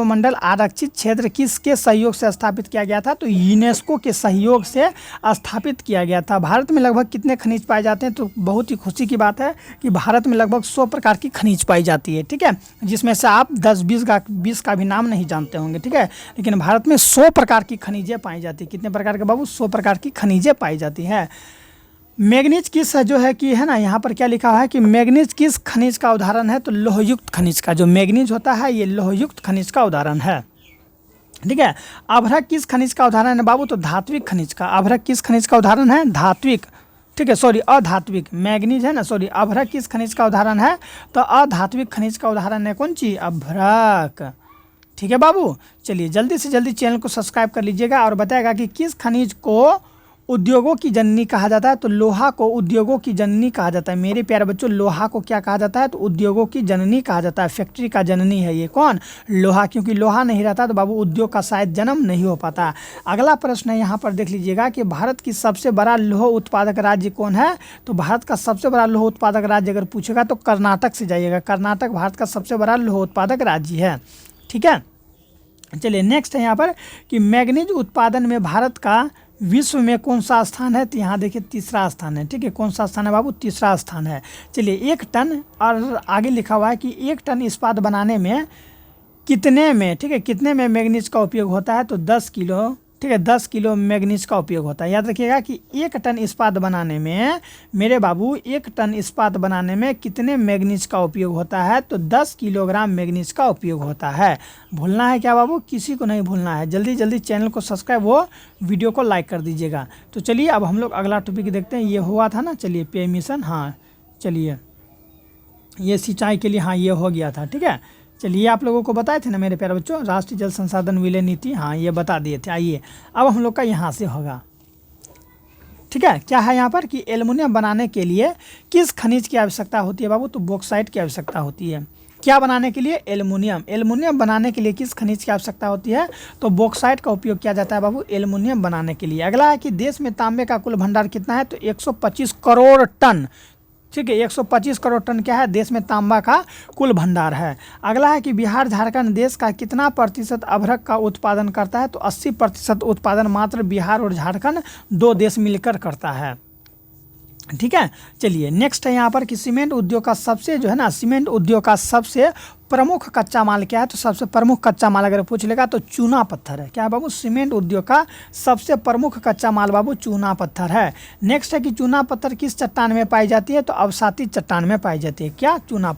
मंडल आरक्षित क्षेत्र किसके सहयोग से स्थापित किया गया था? तो यूनेस्को के सहयोग से स्थापित किया गया था। भारत में लगभग कितने खनिज पाए जाते हैं? तो बहुत ही खुशी की बात है कि भारत में लगभग 100 प्रकार की खनिज पाई जाती है, ठीक है, जिसमें से आप 10-20 का भी नाम नहीं जानते होंगे, ठीक है, लेकिन भारत में 100 प्रकार की खनिजें पाई जाती है। कितने प्रकार के बाबू? 100 प्रकार की खनिजें पाई जाती है। मैग्नीज किस जो है कि है ना, यहाँ पर क्या लिखा हुआ है कि मैग्नीज किस खनिज का उदाहरण है? तो लोहयुक्त खनिज का। जो मैग्नीज होता है ये लोहयुक्त खनिज का उदाहरण है, ठीक है। अभ्रक किस खनिज का उदाहरण है बाबू? तो धात्विक खनिज का। अभ्रक किस खनिज का उदाहरण है? धात्विक, ठीक है, सॉरी अधात्विक। मैग्नीज है ना, सॉरी अभ्रक किस खनिज का उदाहरण है? तो अधात्विक खनिज का उदाहरण है कौन सी? अभ्रक, ठीक है बाबू। चलिए जल्दी से जल्दी चैनल को सब्सक्राइब कर लीजिएगा और बताएगा कि किस खनिज को उद्योगों की जननी कहा जाता है? तो लोहा को उद्योगों की जननी कहा जाता है। मेरे प्यारे बच्चों, लोहा को क्या कहा जाता है? तो उद्योगों की जननी कहा जाता है। फैक्ट्री का जननी है ये कौन? लोहा, क्योंकि लोहा नहीं रहता तो बाबू उद्योग का शायद जन्म नहीं हो पाता। अगला प्रश्न है यहाँ पर देख लीजिएगा कि भारत की सबसे बड़ा लौह उत्पादक राज्य कौन है? तो भारत का सबसे बड़ा लौह उत्पादक राज्य अगर पूछेगा तो कर्नाटक से जाइएगा। कर्नाटक भारत का सबसे बड़ा लौह उत्पादक राज्य है, ठीक है। चलिए नेक्स्ट है यहाँ पर कि मैग्नीज उत्पादन में भारत का विश्व में कौन सा स्थान है? तो यहाँ देखिए तीसरा स्थान है, ठीक है। कौन सा स्थान है बाबू? तीसरा स्थान है। चलिए 1 टन, और आगे लिखा हुआ है कि 1 टन इस्पात बनाने में कितने में, ठीक है, कितने में मैग्नीज का उपयोग होता है? तो 10 किलो, ठीक है, 10 किलो मैग्नीज का उपयोग होता है। याद रखिएगा कि 1 टन इस्पात बनाने में मेरे बाबू 1 टन इस्पात बनाने में कितने मैग्नीज का उपयोग होता है? तो 10 किलोग्राम मैग्नीज का उपयोग होता है। भूलना है क्या बाबू? किसी को नहीं भूलना है। जल्दी जल्दी चैनल को सब्सक्राइब, वो वीडियो को लाइक कर दीजिएगा। तो चलिए अब हम लोग अगला टॉपिक देखते हैं। ये हुआ था ना, चलिए पे मिशन, हाँ चलिए ये सिंचाई के लिए, हाँ ये हो गया था, ठीक है। चलिए आप लोगों को बताए थे ना मेरे प्यारे बच्चों, राष्ट्रीय जल संसाधन विलय नीति, हाँ ये बता दिए थे। आइए अब हम लोग का यहाँ से होगा, ठीक है। क्या है यहाँ पर कि एल्युमिनियम बनाने के लिए किस खनिज की आवश्यकता होती है बाबू? तो बॉक्साइट की आवश्यकता होती है। क्या बनाने के लिए? एल्युमिनियम बनाने के लिए किस खनिज की आवश्यकता होती है? तो बॉक्साइट का उपयोग किया जाता है बाबू एल्युमिनियम बनाने के लिए। अगला है कि देश में तांबे का कुल भंडार कितना है? तो 125 करोड़ टन, ठीक है, 125 करोड़ टन क्या है? देश में तांबा का कुल भंडार है। अगला है कि बिहार झारखंड देश का कितना प्रतिशत अभ्रक का उत्पादन करता है? तो 80% उत्पादन मात्र बिहार और झारखंड 2 देश मिलकर करता है, ठीक है। चलिए नेक्स्ट है यहाँ पर कि सीमेंट उद्योग का सबसे जो है ना, सीमेंट उद्योग का सबसे प्रमुख कच्चा माल क्या है? तो सबसे प्रमुख कच्चा माल अगर पूछ लेगा तो चूना पत्थर है। क्या है बाबू? सीमेंट उद्योग का सबसे प्रमुख कच्चा माल बाबू चूना पत्थर है। नेक्स्ट है कि चूना पत्थर किस चट्टान में पाई जाती है? तो अवसादी चट्टान में पाई जाती है। क्या? चूना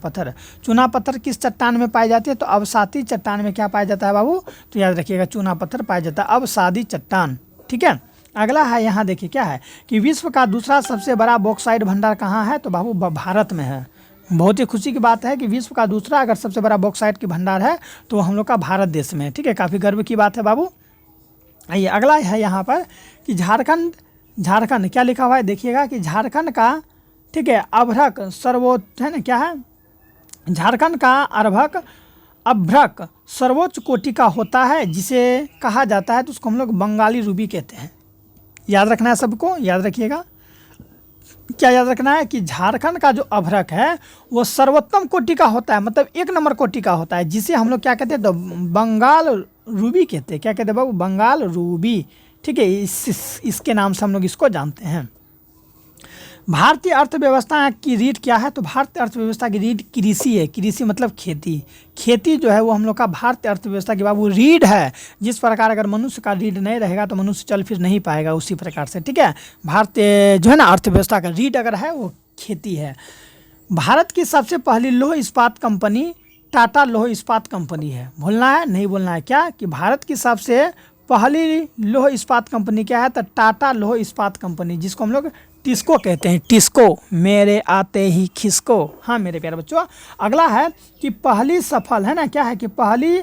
पत्थर किस चट्टान में पाई जाती है? तो अवसादी चट्टान में क्या पाया जाता है बाबू? तो याद रखिएगा चूना पत्थर पाया जाता है अवसादी चट्टान, ठीक है। अगला है यहाँ देखिए क्या है कि विश्व का दूसरा सबसे बड़ा बॉक्साइट भंडार कहाँ है? तो बाबू भारत में है। बहुत ही खुशी की बात है कि विश्व का दूसरा अगर सबसे बड़ा बॉक्साइट की भंडार है तो हम लोग का भारत देश में है, ठीक है। काफ़ी गर्व की बात है बाबू। आइए अगला है यहाँ पर कि झारखंड क्या लिखा हुआ है? देखिएगा कि झारखंड का, ठीक है, अभ्रक सर्वोच्च है ना, क्या है? झारखंड का अभ्रक सर्वोच्च कोटि का होता है, जिसे कहा जाता है तो उसको हम लोग बंगाली रूबी कहते हैं। याद रखना है सबको, याद रखिएगा। क्या याद रखना है कि झारखंड का जो अभ्रक है वो सर्वोत्तम कोटि का होता है, मतलब 1 नंबर कोटि का होता है, जिसे हम लोग क्या कहते हैं? तो बंगाल रूबी कहते हैं। क्या कहते हैं बाबू? बंगाल रूबी, ठीक है। इसके नाम से हम लोग इसको जानते हैं। भारतीय अर्थव्यवस्था की रीढ़ क्या है? तो भारतीय अर्थव्यवस्था की रीढ़ कृषि है। कृषि मतलब खेती जो है वो हम लोग का भारतीय अर्थव्यवस्था की बाबू रीढ़ है। जिस प्रकार अगर मनुष्य का रीढ़ नहीं रहेगा तो मनुष्य चल फिर नहीं पाएगा, उसी प्रकार से, ठीक है। भारतीय जो है ना अर्थव्यवस्था का रीढ़ अगर है वो खेती है। भारत की सबसे पहली लौह इस्पात कंपनी टाटा लौह इस्पात कंपनी है। भूलना है नहीं बोलना है क्या कि भारत की सबसे पहली लौह इस्पात कंपनी क्या है? तो टाटा लौह इस्पात कंपनी, जिसको हम लोग टिस्को कहते हैं, टिस्को, मेरे आते ही खिसको। हाँ मेरे प्यारे बच्चों, अगला है कि पहली सफल, है ना, क्या है कि पहली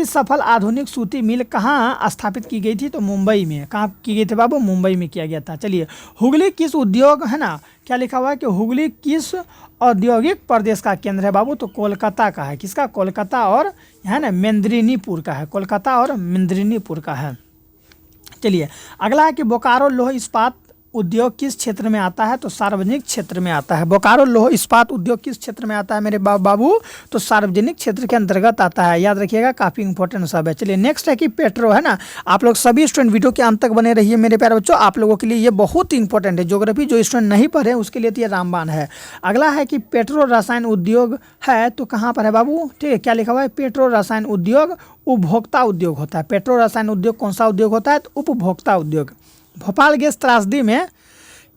सफल आधुनिक सूती मिल कहाँ स्थापित की गई थी? तो मुंबई में। कहाँ की गई थी बाबू? मुंबई में किया गया था। चलिए, हुगली किस उद्योग, है ना, क्या लिखा हुआ है कि हुगली किस औद्योगिक प्रदेश का केंद्र है बाबू? तो कोलकाता का है। किसका? कोलकाता और, है ना, मेदिनीपुर का है। कोलकाता और मेदिनीपुर का है। चलिए, अगला है कि बोकारो लौह इस्पात उद्योग किस क्षेत्र में आता है? तो सार्वजनिक क्षेत्र में आता है। बोकारो लौह इस्पात उद्योग किस क्षेत्र में आता है मेरे बाबू? तो सार्वजनिक क्षेत्र के अंतर्गत आता है। याद रखिएगा, काफ़ी इंपॉर्टेंट सब है। चलिए, नेक्स्ट है कि पेट्रो, है ना, आप लोग सभी स्टूडेंट वीडियो के अंत तक बने रहिए मेरे प्यारे बच्चों, आप लोगों के लिए ये बहुत इंपॉर्टेंट है। ज्योग्राफी जो स्टूडेंट नहीं पढ़े उसके लिए तो ये रामबाण है। अगला है कि पेट्रो रसायन उद्योग है तो कहाँ पर है बाबू? ठीक है, क्या लिखा हुआ है? पेट्रो रसायन उद्योग उपभोक्ता उद्योग होता है। पेट्रो रसायन उद्योग कौन सा उद्योग होता है? तो उपभोक्ता उद्योग। भोपाल गैस त्रासदी में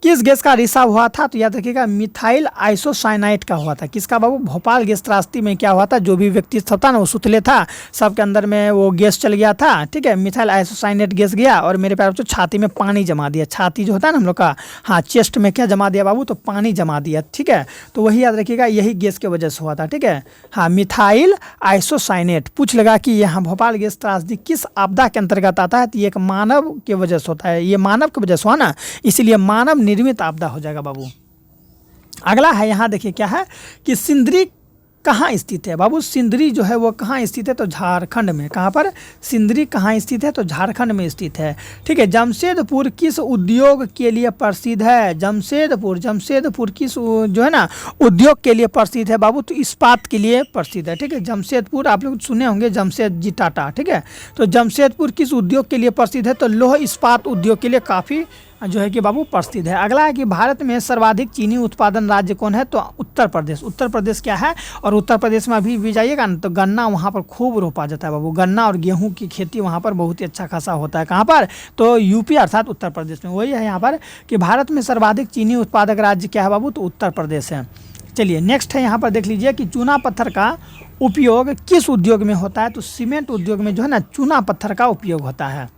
किस गैस का रिसाव हुआ था? तो याद रखिएगा, मिथाइल आइसोसाइनाइड का हुआ था। किसका बाबू? भोपाल गैस त्रासदी में क्या हुआ था? जो भी व्यक्ति था ना वो सुतले था, सबके अंदर में वो गैस चल गया था। ठीक है, मिथाइल आइसोसाइनाइड गैस गया और मेरे प्यारे बच्चों छाती में पानी जमा दिया। छाती जो होता है ना हम लोग का, हाँ, चेस्ट में क्या जमा दिया बाबू? तो पानी जमा दिया। ठीक है, तो वही याद रखिएगा, यही गैस की वजह से हुआ था। ठीक है, हाँ, मिथाइल आइसोसाइनेट। पूछ लगा कि यहाँ भोपाल गैस त्रासदी किस आपदा के अंतर्गत आता है? तो ये एक मानव की वजह से होता है। ये मानव की वजह से हुआ ना, इसीलिए मानव निर्मित आपदा हो जाएगा बाबू। अगला है, यहाँ देखिए क्या है कि सिंदरी कहाँ स्थित है बाबू? सिंदरी जो है वो कहाँ स्थित है? तो झारखंड में। कहाँ पर? सिंदरी कहाँ स्थित है? तो झारखंड में स्थित है। ठीक है, जमशेदपुर किस उद्योग के लिए प्रसिद्ध है? जमशेदपुर किस जो है ना उद्योग के लिए प्रसिद्ध है बाबू? तो इस्पात के लिए प्रसिद्ध है। ठीक है, जमशेदपुर आप लोग सुने होंगे, जमशेद जी टाटा। ठीक है, तो जमशेदपुर किस उद्योग के लिए प्रसिद्ध है? तो लौह इस्पात उद्योग के लिए काफ़ी जो है कि बाबू प्रसिद्ध है। अगला है कि भारत में सर्वाधिक चीनी उत्पादन राज्य कौन है? तो उत्तर प्रदेश। उत्तर प्रदेश क्या है? और उत्तर प्रदेश में अभी भी जाइएगा ना तो गन्ना वहाँ पर खूब रोपा जाता है बाबू। गन्ना और गेहूं की खेती वहाँ पर बहुत ही अच्छा खासा होता है। कहाँ पर? तो यूपी अर्थात उत्तर प्रदेश में। वही है यहाँ पर कि भारत में सर्वाधिक चीनी उत्पादक राज्य क्या है बाबू? तो उत्तर प्रदेश है। चलिए, नेक्स्ट है, यहाँ पर देख लीजिए कि चूना पत्थर का उपयोग किस उद्योग में होता है? तो सीमेंट उद्योग में जो है ना चूना पत्थर का उपयोग होता है।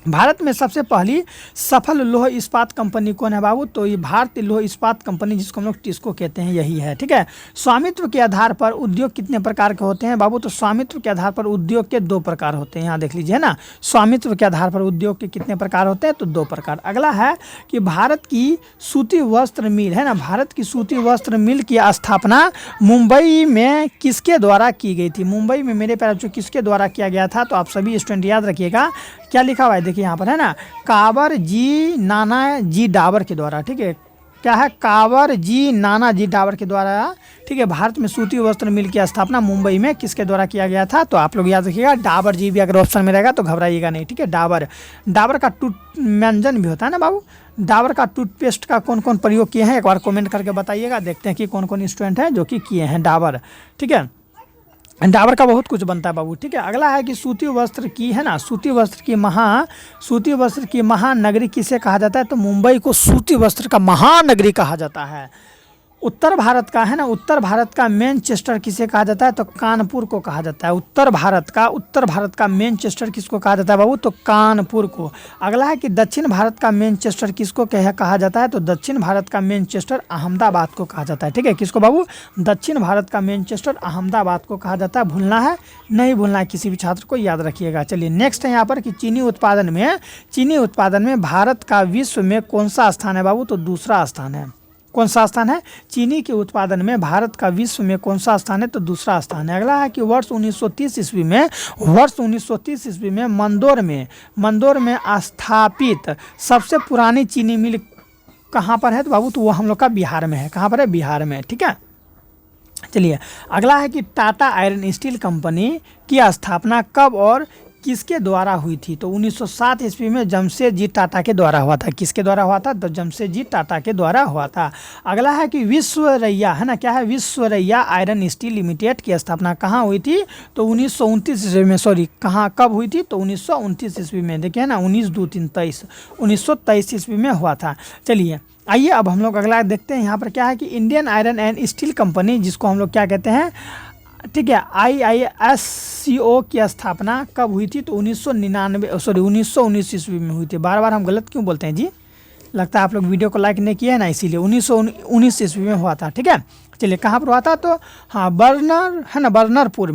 भारत में सबसे पहली सफल लौह इस्पात कंपनी कौन है बाबू? तो ये भारतीय लौह इस्पात कंपनी, जिसको हम लोग टिस्को कहते हैं, यही है। ठीक है, स्वामित्व के आधार पर उद्योग कितने प्रकार के होते हैं बाबू? तो स्वामित्व के आधार पर उद्योग के 2 प्रकार होते हैं। यहाँ देख लीजिए ना, स्वामित्व के आधार पर उद्योग के कितने प्रकार होते हैं? तो 2 प्रकार। अगला है कि भारत की सूती वस्त्र मिल, है ना, भारत की सूती वस्त्र मिल की स्थापना मुंबई में किसके द्वारा की गई थी? मुंबई में मेरे प्यारे बच्चों किसके द्वारा किया गया था? तो आप सभी स्टूडेंट याद रखिएगा, क्या लिखा हुआ है देखिए यहाँ पर, है ना, कांवर जी नाना जी डाबर के द्वारा। ठीक है, क्या है? कांवर जी नाना जी डाबर के द्वारा। ठीक है, भारत में सूती वस्त्र मिल की स्थापना मुंबई में किसके द्वारा किया गया था? तो आप लोग याद रखिएगा, डाबर जी भी अगर ऑप्शन में रहेगा तो घबराइएगा नहीं। ठीक है, डाबर का व्यंजन भी होता है ना बाबू। डाबर का टूथपेस्ट का कौन कौन प्रयोग किए हैं एक बार कमेंट करके बताइएगा, देखते हैं कि कौन कौन स्टूडेंट हैं जो कि किए हैं डाबर। ठीक है, डाबर का बहुत कुछ बनता है बाबू। ठीक है, अगला है कि सूती वस्त्र की, है ना, सूती वस्त्र की महानगरी किसे कहा जाता है? तो मुंबई को सूती वस्त्र का महानगरी कहा जाता है। उत्तर भारत का, है ना, उत्तर भारत का मैनचेस्टर किसे कहा जाता है? तो कानपुर को कहा जाता है। उत्तर भारत का मैनचेस्टर किसको कहा जाता है बाबू? तो कानपुर को। अगला है कि दक्षिण भारत का मैनचेस्टर किसको कहा जाता है? तो दक्षिण भारत का मैनचेस्टर अहमदाबाद को कहा जाता है। ठीक है, किसको बाबू? दक्षिण भारत का मैनचेस्टर अहमदाबाद को कहा जाता है। भूलना है नहीं भूलना है किसी भी छात्र को, याद रखिएगा। चलिए, नेक्स्ट है यहाँ पर कि चीनी उत्पादन में भारत का विश्व में कौन सा स्थान है बाबू? तो दूसरा स्थान है। कौन सा स्थान है? चीनी के उत्पादन में भारत का विश्व में कौन सा स्थान है? तो दूसरा स्थान है। अगला है कि वर्ष 1930 ईस्वी में मंदोर में स्थापित सबसे पुरानी चीनी मिल कहाँ पर है? तो बाबू तो वो हम लोग का बिहार में है। कहाँ पर है? बिहार में। ठीक है, चलिए, अगला है कि टाटा आयरन स्टील कंपनी की स्थापना कब और किसके द्वारा हुई थी? तो 1907 ईस्वी में जमशेद जी टाटा के द्वारा हुआ था। किसके द्वारा हुआ था? तो जमशेद जी टाटा के द्वारा हुआ था। अगला है कि विश्वरैया, है ना, क्या है? विश्वरैया आयरन स्टील लिमिटेड की स्थापना कहाँ हुई थी? तो 1929 ईस्वी में। सॉरी, कब हुई थी? तो 1929 ईस्वी में। देखिए ना, 1923 ईस्वी में हुआ था। चलिए, आइए अब हम लोग अगला देखते हैं। यहाँ पर क्या है कि Indian iron and steel company, जिसको हम लोग क्या कहते हैं? ठीक है, IISCO की स्थापना कब हुई थी? तो 1919 ईस्वी में हुई थी। बार बार हम गलत क्यों बोलते हैं जी? लगता है आप लोग वीडियो को लाइक नहीं किया है ना, इसीलिए 1919 ईस्वी में हुआ था। ठीक है, चलिए कहाँ पर हुआ था? तो हाँ, बर्नर है ना, बर्नरपुर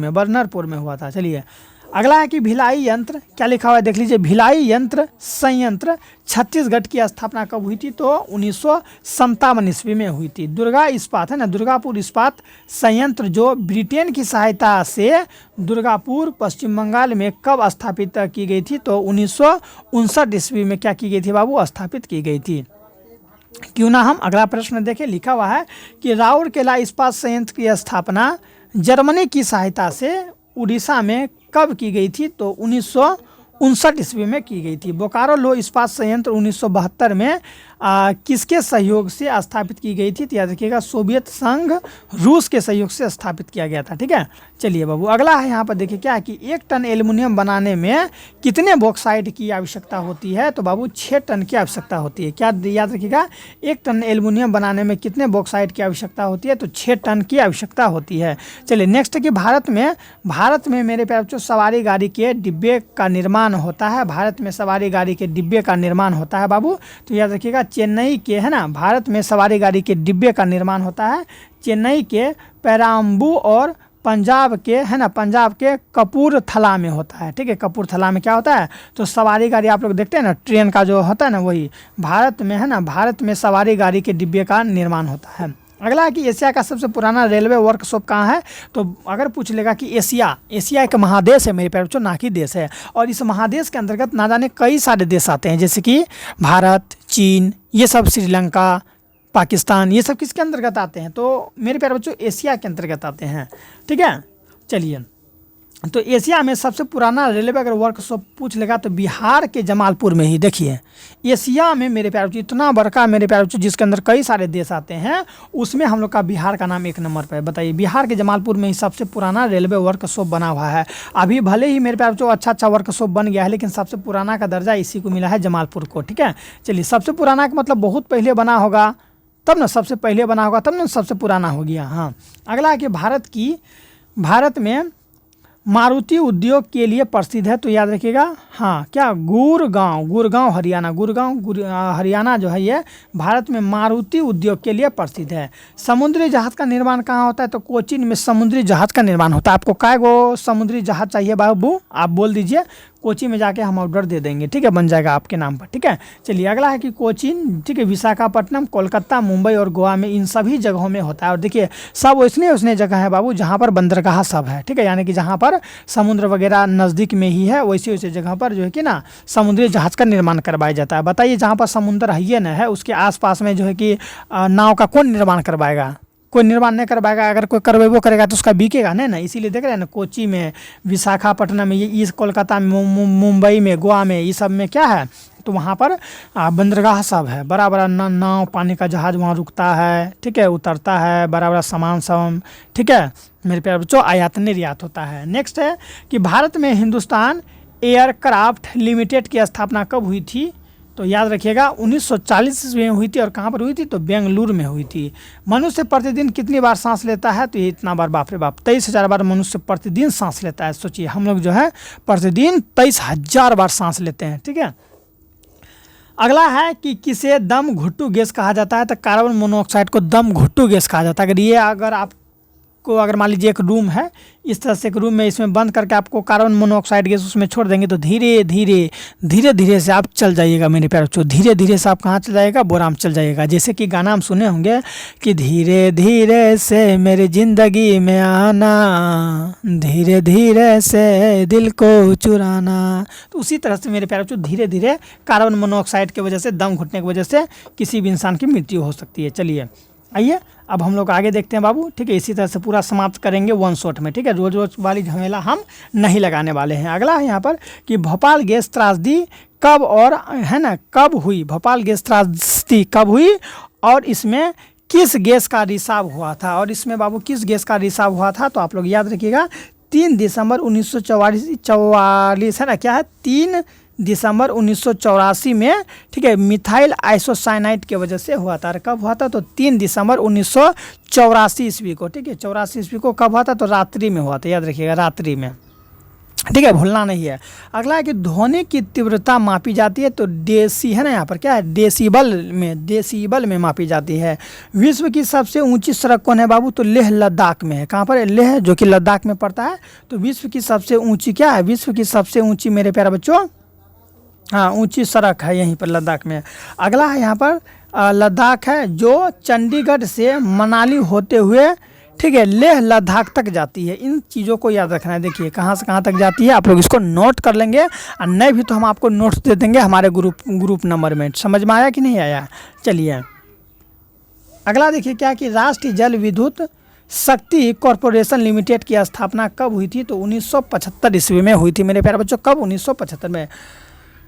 में हुआ था। चलिए अगला है कि भिलाई यंत्र, क्या लिखा हुआ है देख लीजिए, भिलाई यंत्र संयंत्र छत्तीसगढ़ की स्थापना कब हुई थी? तो 1957 ईस्वी में हुई थी। दुर्गा इस्पात है ना, दुर्गापुर इस्पात संयंत्र जो ब्रिटेन की सहायता से दुर्गापुर पश्चिम बंगाल में कब स्थापित की गई थी? तो 1959 ईस्वी में क्या की गई थी बाबू? स्थापित की गई थी। क्यों ना हम अगला प्रश्न देखें। लिखा हुआ है कि राउरकेला इस्पात संयंत्र की स्थापना जर्मनी की सहायता से उड़ीसा में कब की गई थी? तो 1959 ईस्वी में की गई थी। बोकारो लो इस्पात संयंत्र 1972 में किसके सहयोग से स्थापित की गई थी? तो याद रखिएगा, सोवियत संघ रूस के सहयोग से स्थापित किया गया था। ठीक है, चलिए बाबू अगला है यहाँ पर देखिए क्या है कि 1 टन एल्युमिनियम बनाने में कितने बॉक्साइट की आवश्यकता होती है? तो बाबू 6 टन की आवश्यकता होती है। क्या याद रखिएगा, 1 टन एल्युमिनियम बनाने में कितने बॉक्साइट की आवश्यकता होती है? तो 6 टन की आवश्यकता होती है। चलिए नेक्स्ट है कि भारत में मेरे प्यारे बच्चों सवारी गाड़ी के डिब्बे का निर्माण होता है। भारत में सवारी गाड़ी के डिब्बे का निर्माण होता है बाबू। तो याद रखिएगा, चेन्नई के है ना, भारत में सवारी गाड़ी के डिब्बे का निर्माण होता है चेन्नई के पेराम्बू और पंजाब के है ना, पंजाब के कपूरथला में होता है। ठीक है, कपूरथला में क्या होता है? तो सवारी गाड़ी आप लोग देखते हैं ना, ट्रेन का जो होता है ना, वही भारत में है ना, भारत में सवारी गाड़ी के डिब्बे का निर्माण होता है। अगला है कि एशिया का सबसे पुराना रेलवे वर्कशॉप कहाँ है? तो अगर पूछ लेगा कि एशिया एक महादेश है मेरे प्यारे बच्चों, ना कि देश है, और इस महादेश के अंतर्गत ना जाने कई सारे देश आते हैं, जैसे कि भारत, चीन, ये सब, श्रीलंका, पाकिस्तान, ये सब किसके अंतर्गत आते हैं? तो मेरे प्यारे बच्चों एशिया के अंतर्गत आते हैं। ठीक है, चलिए तो एशिया में सबसे पुराना रेलवे अगर वर्कशॉप पूछ लेगा तो बिहार के जमालपुर में ही। देखिए एशिया में मेरे प्यारे बच्चों इतना बड़का मेरे प्यारे बच्चों जिसके अंदर कई सारे देश आते हैं, उसमें हम लोग का बिहार का नाम 1 नंबर पर है। बताइए, बिहार के जमालपुर में ही सबसे पुराना रेलवे वर्कशॉप बना हुआ है। अभी भले ही मेरे प्यारे बच्चों अच्छा वर्कशॉप बन गया है, लेकिन सबसे पुराना का दर्जा इसी को मिला है, जमालपुर को। ठीक है, चलिए सबसे पुराना का मतलब बहुत पहले बना होगा तब ना, सबसे पहले बना होगा तब ना सबसे पुराना हो गया। हाँ, अगला है कि भारत में मारुति उद्योग के लिए प्रसिद्ध है। तो याद रखिएगा, हाँ क्या, गुड़गांव हरियाणा जो है ये भारत में मारुति उद्योग के लिए प्रसिद्ध है। समुद्री जहाज का निर्माण कहाँ होता है? तो कोचीन में समुद्री जहाज का निर्माण होता है। आपको काय गो समुद्री जहाज चाहिए बाबू? आप बोल दीजिए, कोची में जाके हम ऑर्डर दे देंगे। ठीक है, बन जाएगा आपके नाम पर। ठीक है, चलिए अगला है कि कोचीन, ठीक है, विशाखापट्टनम, कोलकाता, मुंबई और गोवा में, इन सभी जगहों में होता है। और देखिए सब वैसने जगह है बाबू जहाँ पर बंदरगाह सब है। ठीक है, यानी कि जहाँ पर समुद्र वगैरह नज़दीक में ही है, वैसे जगह पर जो है कि ना समुद्री जहाज का निर्माण करवाया जाता है। बताइए, जहाँ पर समुद्र है ना है, उसके आसपास में जो है कि नाव का कौन निर्माण करवाएगा? कोई निर्माण नहीं करवाएगा। अगर कोई करवेबो करेगा तो उसका बिकेगा नहीं ना, इसीलिए देख रहे हैं ना, कोची में, विशाखापट्टनम में, ये ईस्ट कोलकाता में, मुंबई में, गोवा में, ये सब में क्या है? तो वहाँ पर बंदरगाह सब है, बड़ा बड़ा नाव, पानी का जहाज वहाँ रुकता है। ठीक है, उतरता है, बड़ा बड़ा सामान सब। ठीक है मेरे प्यारे बच्चों, आयात निर्यात होता है। नेक्स्ट है कि भारत में हिंदुस्तान एयरक्राफ्ट लिमिटेड की स्थापना कब हुई थी? तो याद रखिएगा 1940 में हुई थी। और कहाँ पर हुई थी? तो बेंगलुरु में हुई थी। मनुष्य प्रतिदिन कितनी बार सांस लेता है? तो ये इतना बार, बाप रे बाप, 23,000 बार मनुष्य प्रतिदिन सांस लेता है। सोचिए, हम लोग जो है प्रतिदिन 23,000 बार सांस लेते हैं। ठीक है, अगला है कि किसे दम घुट्टू गैस कहा जाता है? तो कार्बन मोनोऑक्साइड को दम घुट्टू गैस कहा जाता है। अगर आपको अगर मान लीजिए एक रूम है, इस तरह से एक रूम में इसमें बंद करके आपको कार्बन मोनोऑक्साइड गैस उसमें छोड़ देंगे तो धीरे धीरे से आप चल जाइएगा मेरे प्यारे बच्चों। धीरे धीरे से आप कहाँ चल जाएगा? बोराम चल जाइएगा। जैसे कि गाना हम सुने होंगे कि धीरे धीरे से मेरी ज़िंदगी में आना, धीरे धीरे से दिल को चुराना। तो उसी तरह से मेरे प्यारे बच्चों धीरे धीरे कार्बन मोनोऑक्साइड की वजह से, दम घुटने की वजह से किसी भी इंसान की मृत्यु हो सकती है। चलिए आइए अब हम लोग आगे देखते हैं बाबू। ठीक है, इसी तरह से पूरा समाप्त करेंगे 1 शॉट में। ठीक है, रोज वाली झमेला हम नहीं लगाने वाले हैं। अगला है यहाँ पर कि भोपाल गैस त्रासदी कब और है ना कब हुई? भोपाल गैस त्रासदी कब हुई और इसमें किस गैस का रिसाव हुआ था? और इसमें बाबू किस गैस का रिसाव हुआ था? तो आप लोग याद रखिएगा 3 दिसंबर 1944 है ना, क्या है, 3 दिसंबर 1984 में, ठीक है, मिथाइल आइसोसाइनाइड की वजह से हुआ था। कब हुआ था? तो 3 दिसंबर 1984 ईस्वी को, ठीक है, 84 ईस्वी को कब हुआ था? तो रात्रि में हुआ था, याद रखिएगा, रात्रि में, ठीक है, भूलना नहीं है। अगला है कि ध्वनि की तीव्रता मापी जाती है, तो डेसी है ना, यहाँ पर क्या है? डेसीबल में मापी जाती है। विश्व की सबसे ऊंची सड़क कौन है बाबू? तो लेह लद्दाख में है। कहाँ पर है? लेह, जो कि लद्दाख में पड़ता है। तो विश्व की सबसे ऊंची क्या है? विश्व की सबसे ऊंची, मेरे प्यारे बच्चों, हाँ, ऊंची सड़क है यहीं पर लद्दाख में। अगला है यहाँ पर लद्दाख है, जो चंडीगढ़ से मनाली होते हुए, ठीक है, लेह लद्दाख तक जाती है। इन चीज़ों को याद रखना है। देखिए कहाँ से कहाँ तक जाती है, आप लोग इसको नोट कर लेंगे, और नहीं भी तो हम आपको नोट्स दे देंगे हमारे ग्रुप नंबर में। समझ में आया कि नहीं आया? चलिए अगला देखिए क्या कि राष्ट्रीय जल विद्युत शक्ति कॉरपोरेशन लिमिटेड की स्थापना कब हुई थी? तो 1975 ईस्वी में हुई थी मेरे प्यारे बच्चों। कब? 1975 में।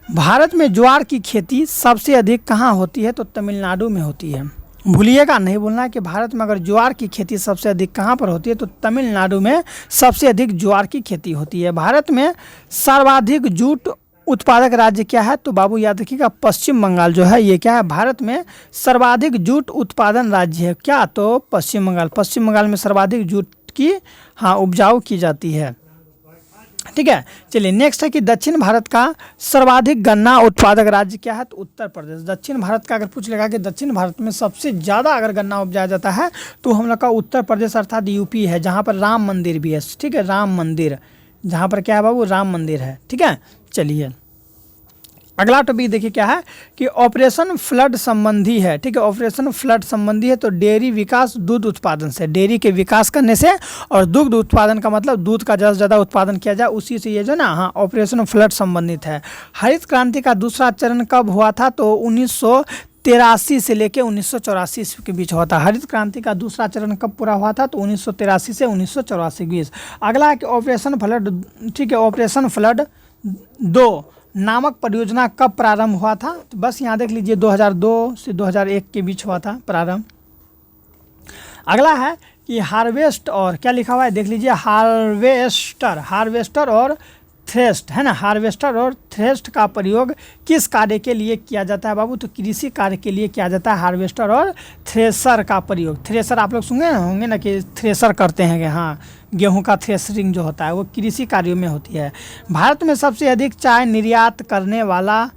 भारत में ज्वार की खेती सबसे अधिक कहाँ होती है? तो तमिलनाडु में होती है। भूलिएगा नहीं बोलना कि भारत में अगर ज्वार की खेती सबसे अधिक कहाँ पर होती है? तो तमिलनाडु में सबसे अधिक ज्वार की खेती होती है। भारत में सर्वाधिक जूट उत्पादक राज्य क्या है? तो बाबू याद रखिएगा, पश्चिम बंगाल जो है ये क्या है? भारत में सर्वाधिक जूट उत्पादन राज्य है। क्या? तो पश्चिम बंगाल। पश्चिम बंगाल में सर्वाधिक जूट की, हाँ, उपजाऊ की जाती है, ठीक है। चलिए नेक्स्ट है कि दक्षिण भारत का सर्वाधिक गन्ना उत्पादक राज्य क्या है? तो उत्तर प्रदेश। दक्षिण भारत का अगर पूछ लेगा कि दक्षिण भारत में सबसे ज़्यादा अगर गन्ना उपजाया जाता है तो हम लोग का उत्तर प्रदेश अर्थात यूपी है, जहाँ पर राम मंदिर भी है, ठीक है, राम मंदिर, जहाँ पर क्या है बाबू? राम मंदिर है, ठीक है। चलिए अगला टॉपिक देखिए क्या है कि ऑपरेशन फ्लड संबंधी है, ठीक है, ऑपरेशन फ्लड संबंधी है। तो डेयरी विकास दूध उत्पादन से, डेयरी के विकास करने से, और दुग्ध उत्पादन का मतलब दूध का ज़्यादा से ज़्यादा उत्पादन किया जाए, उसी से ये जो ना, हाँ, ऑपरेशन फ्लड संबंधित है। हरित क्रांति का दूसरा चरण कब हुआ था? तो 1983 से लेके 1984 ईस्वी के बीच हुआ था। हरित क्रांति का दूसरा चरण कब पूरा हुआ था? तो 1983 से 1984 के बीच। अगला है कि ऑपरेशन फ्लड, ठीक है, ऑपरेशन फ्लड 2 नामक परियोजना कब प्रारंभ हुआ था? तो बस यहाँ देख लीजिए 2002 से 2001 के बीच हुआ था प्रारंभ। अगला है कि हार्वेस्ट और क्या लिखा हुआ है, देख लीजिए, हार्वेस्टर और थ्रेस्ट, है ना, हार्वेस्टर और थ्रेस्ट का प्रयोग किस कार्य के लिए किया जाता है बाबू? तो कृषि कार्य के लिए किया जाता है हार्वेस्टर और थ्रेसर का प्रयोग। थ्रेसर आप लोग सुने होंगे ना कि थ्रेसर करते हैं, हाँ, गेहूं का थ्रेसरिंग जो होता है वो कृषि कार्यों में होती है। भारत में सबसे अधिक चाय निर्यात करने वाला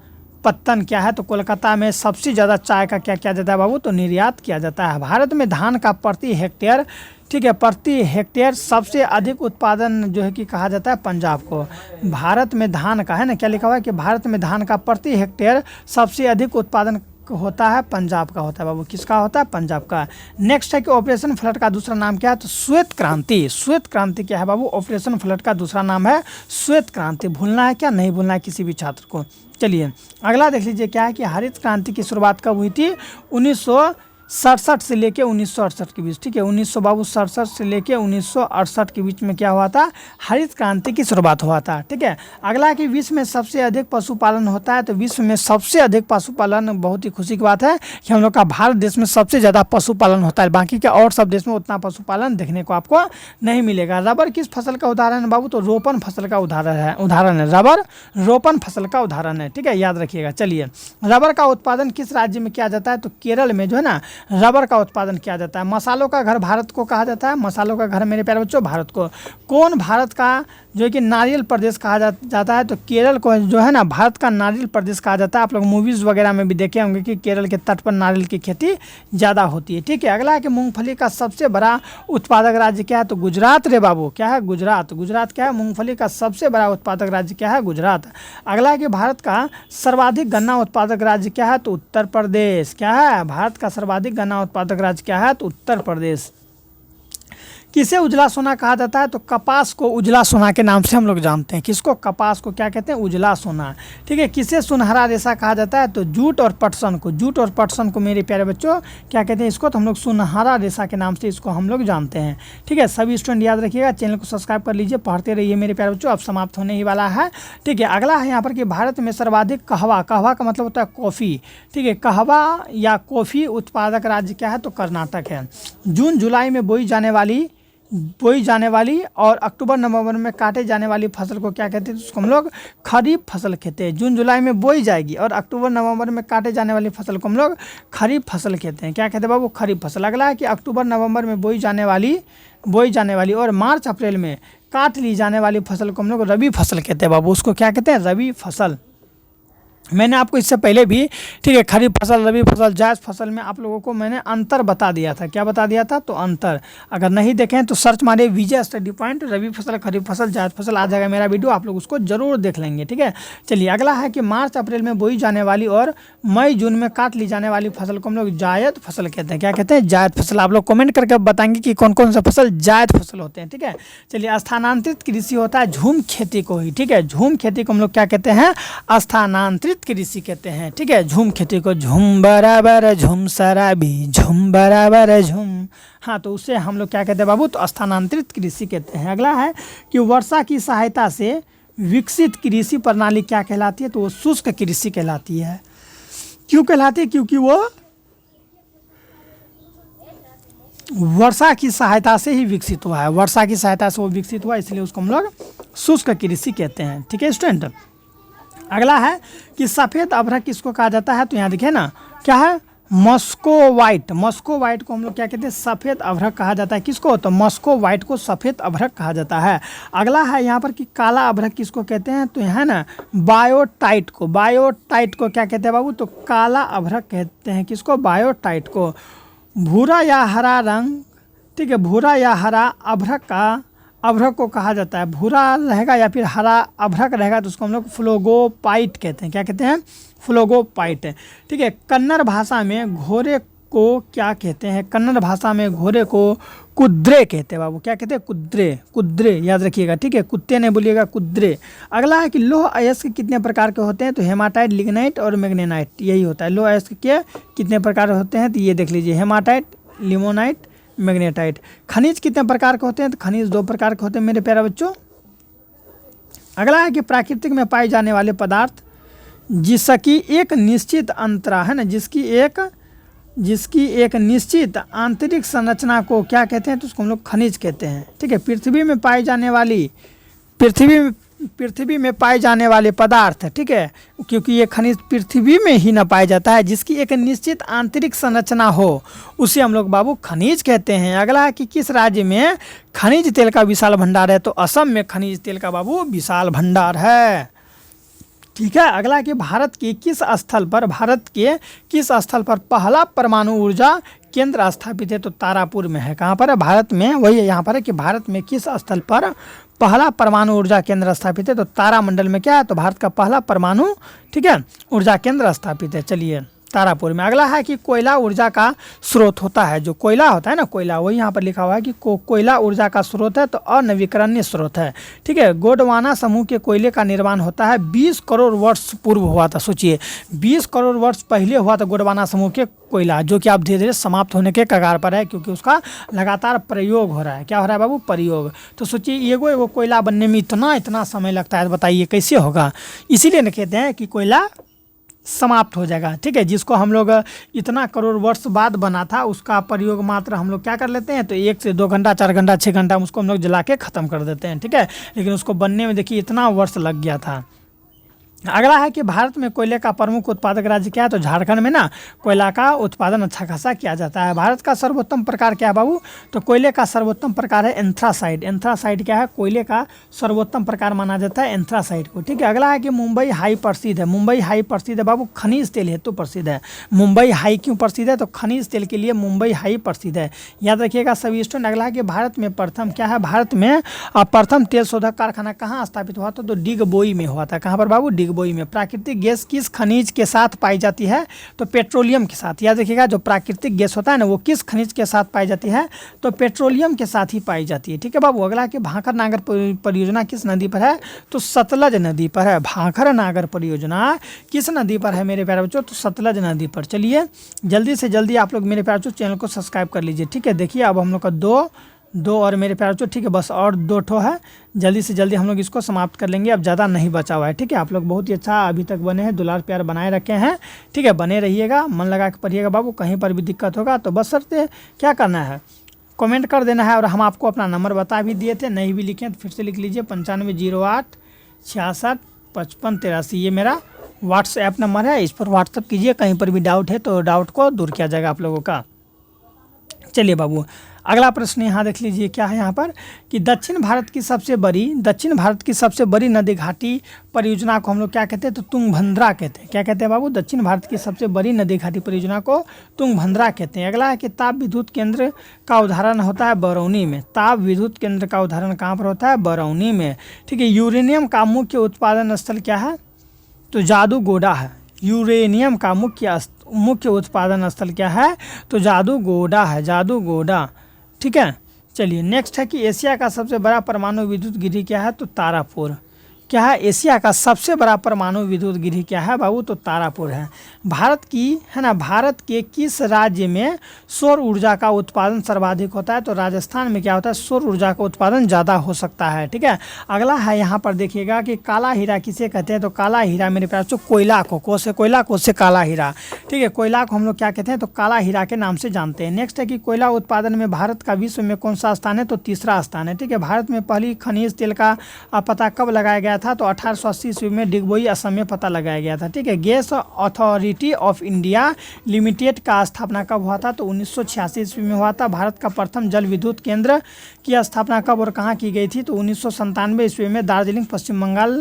पत्तन क्या है? तो कोलकाता में सबसे ज़्यादा चाय का क्या किया जाता है बाबू? तो निर्यात किया जाता है। भारत में धान का प्रति हेक्टेयर, ठीक है, प्रति हेक्टेयर सबसे अधिक उत्पादन जो है कि कहा जाता है पंजाब को। भारत में धान का, है ना, क्या लिखा हुआ है कि भारत में धान का प्रति हेक्टेयर सबसे अधिक उत्पादन होता है पंजाब का होता है बाबू। किसका होता है? पंजाब का। नेक्स्ट है कि ऑपरेशन फ्लड का दूसरा नाम क्या है? तो श्वेत क्रांति। श्वेत क्रांति क्या है बाबू? ऑपरेशन फ्लड का दूसरा नाम है श्वेत क्रांति। भूलना है क्या? नहीं भूलना है किसी भी छात्र को। चलिए अगला देख लीजिए क्या है कि हरित क्रांति की शुरुआत कब हुई थी? 1967 से लेके 1968 के बीच, ठीक है, 1967 से लेके 1968 के बीच में क्या हुआ था? हरित क्रांति की शुरुआत हुआ था, ठीक है। अगला कि विश्व में सबसे अधिक पशुपालन होता है। तो विश्व में सबसे अधिक पशुपालन, बहुत ही खुशी की बात है कि हम लोग का भारत देश में सबसे ज़्यादा पशुपालन होता है। बाकी के और सब देश में उतना पशुपालन देखने को आपको नहीं मिलेगा। रबर किस फसल का उदाहरण है बाबू? तो रोपण फसल का उदाहरण है। रबर रोपण फसल का उदाहरण है, ठीक है, याद रखिएगा। चलिए रबर का उत्पादन किस राज्य में किया जाता है? तो केरल में जो है ना रबर का उत्पादन किया जाता है। मसालों का घर भारत को कहा जाता है। मसालों का घर मेरे प्यारे बच्चों भारत को। कौन भारत का जो कि नारियल प्रदेश कहा जाता है? तो केरल को जो है ना भारत का नारियल प्रदेश कहा जाता है। आप लोग मूवीज़ वगैरह में भी देखे होंगे कि केरल के तट पर नारियल की खेती ज़्यादा होती है, ठीक है। अगला है कि मूंगफली का सबसे बड़ा उत्पादक राज्य क्या है? तो गुजरात रे बाबू। क्या है? गुजरात। गुजरात क्या है? मूंगफली का सबसे बड़ा उत्पादक राज्य क्या है? गुजरात। अगला है कि भारत का सर्वाधिक गन्ना उत्पादक राज्य क्या है? तो उत्तर प्रदेश। क्या है? भारत का सर्वाधिक गन्ना उत्पादक राज्य क्या है? तो उत्तर प्रदेश। किसे उजला सोना कहा जाता है? तो कपास को उजला सोना के नाम से हम लोग जानते हैं। किसको? कपास को क्या कहते हैं? उजला सोना, ठीक है। किसे सुनहरा रेशा कहा जाता है? तो जूट और पटसन को। जूट और पटसन को मेरे प्यारे बच्चों क्या कहते हैं? इसको तो हम लोग सुनहरा रेशा के नाम से इसको हम लोग जानते हैं, ठीक है। सभी स्टूडेंट याद रखिएगा, चैनल को सब्सक्राइब कर लीजिए, पढ़ते रहिए मेरे प्यारे बच्चों। अब समाप्त होने ही वाला है, ठीक है। अगला है यहाँ पर कि भारत में सर्वाधिक कहवा, कहवा का मतलब होता है कॉफ़ी, ठीक है, कहवा या कॉफ़ी उत्पादक राज्य क्या है? तो कर्नाटक है। जून जुलाई में बोई जाने वाली बोई जाने वाली और अक्टूबर नवंबर में काटे जाने वाली फसल को क्या कहते हैं, उसको हम लोग खरीफ फसल कहते हैं। जून जुलाई में बोई जाएगी और अक्टूबर नवंबर में काटे जाने वाली फसल को हम लोग खरीफ फसल कहते हैं। क्या कहते हैं बाबू, खरीफ फसल। अगला है कि अक्टूबर नवंबर में बोई जाने वाली और मार्च अप्रैल में काट ली जाने वाली फसल को हम लोग रबी फसल कहते हैं बाबू। उसको क्या कहते हैं, रबी फसल। मैंने आपको इससे पहले भी, ठीक है, खरीफ फसल, रबी फसल, जायद फसल में आप लोगों को मैंने अंतर बता दिया था। क्या बता दिया था, तो अंतर। अगर नहीं देखें तो सर्च मारिए विजय स्टडी पॉइंट, रबी फसल, खरीफ फसल, जायद फसल, आ जाएगा मेरा वीडियो, आप लोग उसको जरूर देख लेंगे। ठीक है, चलिए अगला है कि मार्च अप्रैल में बोई जाने वाली और मई जून में काट ली जाने वाली फसल को हम लोग जायद फसल कहते हैं। क्या कहते हैं, जायद फसल। आप लोग कमेंट करके बताएंगे कि कौन कौन सा फसल जायद फसल होते हैं। ठीक है, चलिए स्थानांतरित कृषि होता है झूम खेती को ही। ठीक है, झूम खेती को हम लोग क्या कहते हैं, स्थानांतरित कृषि कहते हैं। ठीक है, झूम खेती को झूम बराबर झूम शराबी झूम बराबर झूम, हाँ, तो उससे हम लोग क्या कहते हैं बाबू, तो स्थानांतरित कृषि कहते हैं। अगला है कि वर्षा की सहायता से विकसित कृषि प्रणाली क्या कहलाती है, तो वो शुष्क कृषि कहलाती है। क्यों कहलाती है, क्योंकि वो वर्षा की सहायता से ही विकसित हुआ है। वर्षा की सहायता से वो विकसित हुआ, इसलिए उसको हम लोग शुष्क कृषि कहते हैं। ठीक है स्टूडेंट, अगला है कि सफ़ेद अभ्रक किसको कहा जाता है, तो यहाँ देखिए ना, क्या है, मॉस्को वाइट। मॉस्को वाइट को हम लोग क्या कहते हैं, सफ़ेद अभ्रक कहा जाता है। किसको, तो मॉस्को वाइट को सफ़ेद अभ्रक कहा जाता है। अगला है यहाँ पर कि काला अभ्रक किसको कहते हैं, तो यहाँ ना बायोटाइट को। बायोटाइट को क्या कहते हैं बाबू, तो काला अभ्रक कहते हैं। किसको, बायोटाइट को। भूरा या हरा रंग, ठीक है, भूरा या हरा अभ्रक को कहा जाता है। भूरा रहेगा या फिर हरा अभ्रक रहेगा तो उसको हम लोग फ्लोगोपाइट कहते हैं। क्या कहते हैं, फ्लोगोपाइट। ठीक है, कन्नड़ भाषा में घोड़े को क्या कहते हैं, कन्नड़ भाषा में घोड़े को कुद्रे कहते हैं बाबू। क्या कहते हैं, कुद्रे। कुद्रे याद रखिएगा। ठीक है, कुत्ते नहीं बोलिएगा, कुद्रे। अगला है कि लौह अयस्क कितने प्रकार के होते हैं, तो हेमाटाइट, लिग्नाइट और मैग्नेटाइट, यही होता है। लौह अयस्क के कितने प्रकार होते हैं, तो ये देख लीजिए, हेमाटाइट, लिमोनाइट, मैग्नेटाइट। खनिज कितने प्रकार के होते हैं, तो खनिज 2 प्रकार के होते हैं मेरे प्यारे बच्चों। अगला है कि प्राकृतिक में पाए जाने वाले पदार्थ जिसकी एक निश्चित अंतरा है ना, जिसकी एक निश्चित आंतरिक संरचना को क्या कहते हैं, तो उसको हम लोग खनिज कहते हैं। ठीक है, पृथ्वी में पाए जाने वाले पदार्थ, ठीक है, क्योंकि ये खनिज पृथ्वी में ही न पाया जाता है, जिसकी एक निश्चित आंतरिक संरचना हो उसे हम लोग बाबू खनिज कहते हैं। अगला है कि किस राज्य में खनिज तेल का विशाल भंडार है, तो असम में खनिज तेल का बाबू विशाल भंडार है। ठीक है, अगला कि भारत के किस स्थल पर पहला परमाणु ऊर्जा केंद्र स्थापित है, तो तारापुर में है। कहाँ पर है, भारत में, वही यहाँ पर है कि भारत में किस स्थल पर पहला परमाणु ऊर्जा केंद्र स्थापित है, तो तारामंडल में क्या है, तो भारत का पहला परमाणु, ठीक है, ऊर्जा केंद्र स्थापित है। चलिए तारापुर में। अगला है कि कोयला ऊर्जा का स्रोत होता है, जो कोयला होता है ना, कोयला, वही यहाँ पर लिखा हुआ है कि कोयला ऊर्जा का स्रोत है, तो अनवीकरणीय स्रोत है। ठीक है, गोंडवाना समूह के कोयले का निर्माण होता है 20 करोड़ वर्ष पूर्व हुआ था। सोचिए 20 करोड़ वर्ष पहले हुआ था गोंडवाना समूह के कोयला, जो कि अब धीरे धीरे समाप्त होने के कगार पर है, क्योंकि उसका लगातार प्रयोग हो रहा है। क्या हो रहा है बाबू, प्रयोग। तो सोचिए एगो कोयला बनने में इतना समय लगता है, बताइए कैसे होगा। इसीलिए न कहते हैं कि कोयला समाप्त हो जाएगा। ठीक है, जिसको हम लोग इतना करोड़ वर्ष बाद बना था, उसका प्रयोग मात्र हम लोग क्या कर लेते हैं, तो 1 से 2 घंटा, 4 घंटा, 6 घंटा उसको हम लोग जला के ख़त्म कर देते हैं। ठीक है, लेकिन उसको बनने में देखिए इतना वर्ष लग गया था। अगला है कि भारत में कोयले का प्रमुख उत्पादक राज्य क्या है, तो झारखंड में ना कोयला का उत्पादन अच्छा खासा किया जाता है। भारत का सर्वोत्तम प्रकार क्या है बाबू, तो कोयले का सर्वोत्तम प्रकार है एंथ्रासाइट। एंथ्रासाइट क्या है, कोयले का सर्वोत्तम प्रकार माना जाता है एंथ्रासाइट को। ठीक है, अगला है कि मुंबई हाई प्रसिद्ध है। मुंबई हाई प्रसिद्ध है बाबू, खनिज तेल हेतु प्रसिद्ध है। मुंबई हाई क्यों प्रसिद्ध है, तो खनिज तेल के लिए मुंबई हाई प्रसिद्ध है। याद रखिएगा सभी स्टूडेंट। अगला है कि भारत में प्रथम क्या है, भारत में प्रथम तेल शोधक कारखाना कहाँ स्थापित हुआ था, तो डिगबोई में हुआ था। कहाँ पर बाबू, डिगबोई में। प्राकृतिक गैस किस खनिज के साथ पाई जाती है, तो पेट्रोलियम के साथ। याद रखिएगा, जो प्राकृतिक गैस होता है ना, वो किस खनिज के साथ पाई जाती है, तो पेट्रोलियम के साथ ही पाई जाती है। ठीक है बाबू। अगला कि भाखर नागर परियोजना किस नदी पर है, तो सतलज नदी पर है। भाखर नागर परियोजना किस नदी पर है मेरे प्यारे बच्चों, तो सतलज नदी पर। चलिए जल्दी से जल्दी आप लोग मेरे प्यारे बच्चों चैनल को सब्सक्राइब कर लीजिए। ठीक है, देखिए अब हम लोग का दो और मेरे प्यारे बच्चों, ठीक है, बस और 2 ठो है। जल्दी से जल्दी हम लोग इसको समाप्त कर लेंगे, अब ज़्यादा नहीं बचा हुआ है। ठीक है, आप लोग बहुत ही अच्छा अभी तक बने हैं, दुलार प्यार बनाए रखे हैं। ठीक है, बने रहिएगा, मन लगा के पढ़िएगा बाबू। कहीं पर भी दिक्कत होगा तो बस शर्ते क्या करना है, कमेंट कर देना है। और हम आपको अपना नंबर बता भी दिए थे, नहीं भी लिखें तो फिर से लिख लीजिए 9508665583। ये मेरा व्हाट्सएप नंबर है, इस पर व्हाट्सएप कीजिए। कहीं पर भी डाउट है तो डाउट को दूर किया जाएगा आप लोगों का। चलिए बाबू, अगला प्रश्न यहाँ देख लीजिए क्या है यहाँ पर कि दक्षिण भारत की सबसे बड़ी नदी घाटी परियोजना को हम लोग क्या कहते हैं, तो तुंगभद्रा कहते हैं। क्या कहते हैं बाबू? दक्षिण भारत की सबसे बड़ी नदी घाटी परियोजना को तुंगभद्रा कहते हैं। अगला है कि ताप विद्युत केंद्र का उदाहरण होता है बरौनी में। ताप विद्युत केंद्र का उदाहरण कहाँ पर होता है? बरौनी में। ठीक है। यूरेनियम का मुख्य उत्पादन स्थल क्या है? तो जादूगोड़ा है। यूरेनियम का मुख्य उत्पादन स्थल क्या है? तो जादूगोड़ा है, जादूगोड़ा। ठीक है। चलिए नेक्स्ट है कि एशिया का सबसे बड़ा परमाणु विद्युत गृह क्या है? तो तारापुर। क्या है? एशिया का सबसे बड़ा परमाणु विद्युत गृह क्या है बाबू? तो तारापुर है। भारत के किस राज्य में सौर ऊर्जा का उत्पादन सर्वाधिक होता है? तो राजस्थान में क्या होता है? सौर ऊर्जा का उत्पादन ज़्यादा हो सकता है। ठीक है। अगला है यहाँ पर देखिएगा कि काला हीरा किसे कहते हैं? तो काला हीरा मेरे प्यार से कोयला को से कोयला को से काला हीरा। ठीक है। कोयला को हम लोग क्या कहते हैं? तो काला हीरा के नाम से जानते हैं। नेक्स्ट है कि कोयला उत्पादन में भारत का विश्व में कौन सा स्थान है? तो तीसरा स्थान है। ठीक है। भारत में पहली खनिज तेल का पता कब लगाया गया था? तो 1880 ईस्वी में डिगबोई असम में पता लगाया गया था। ठीक है। Gas authority of India limited का स्थापना कब हुआ था? तो 1986 ईस्वी में हुआ था। भारत का प्रथम जल विद्युत केंद्र की स्थापना कब और कहाँ की गई थी? तो 1997 ईस्वी में दार्जिलिंग पश्चिम बंगाल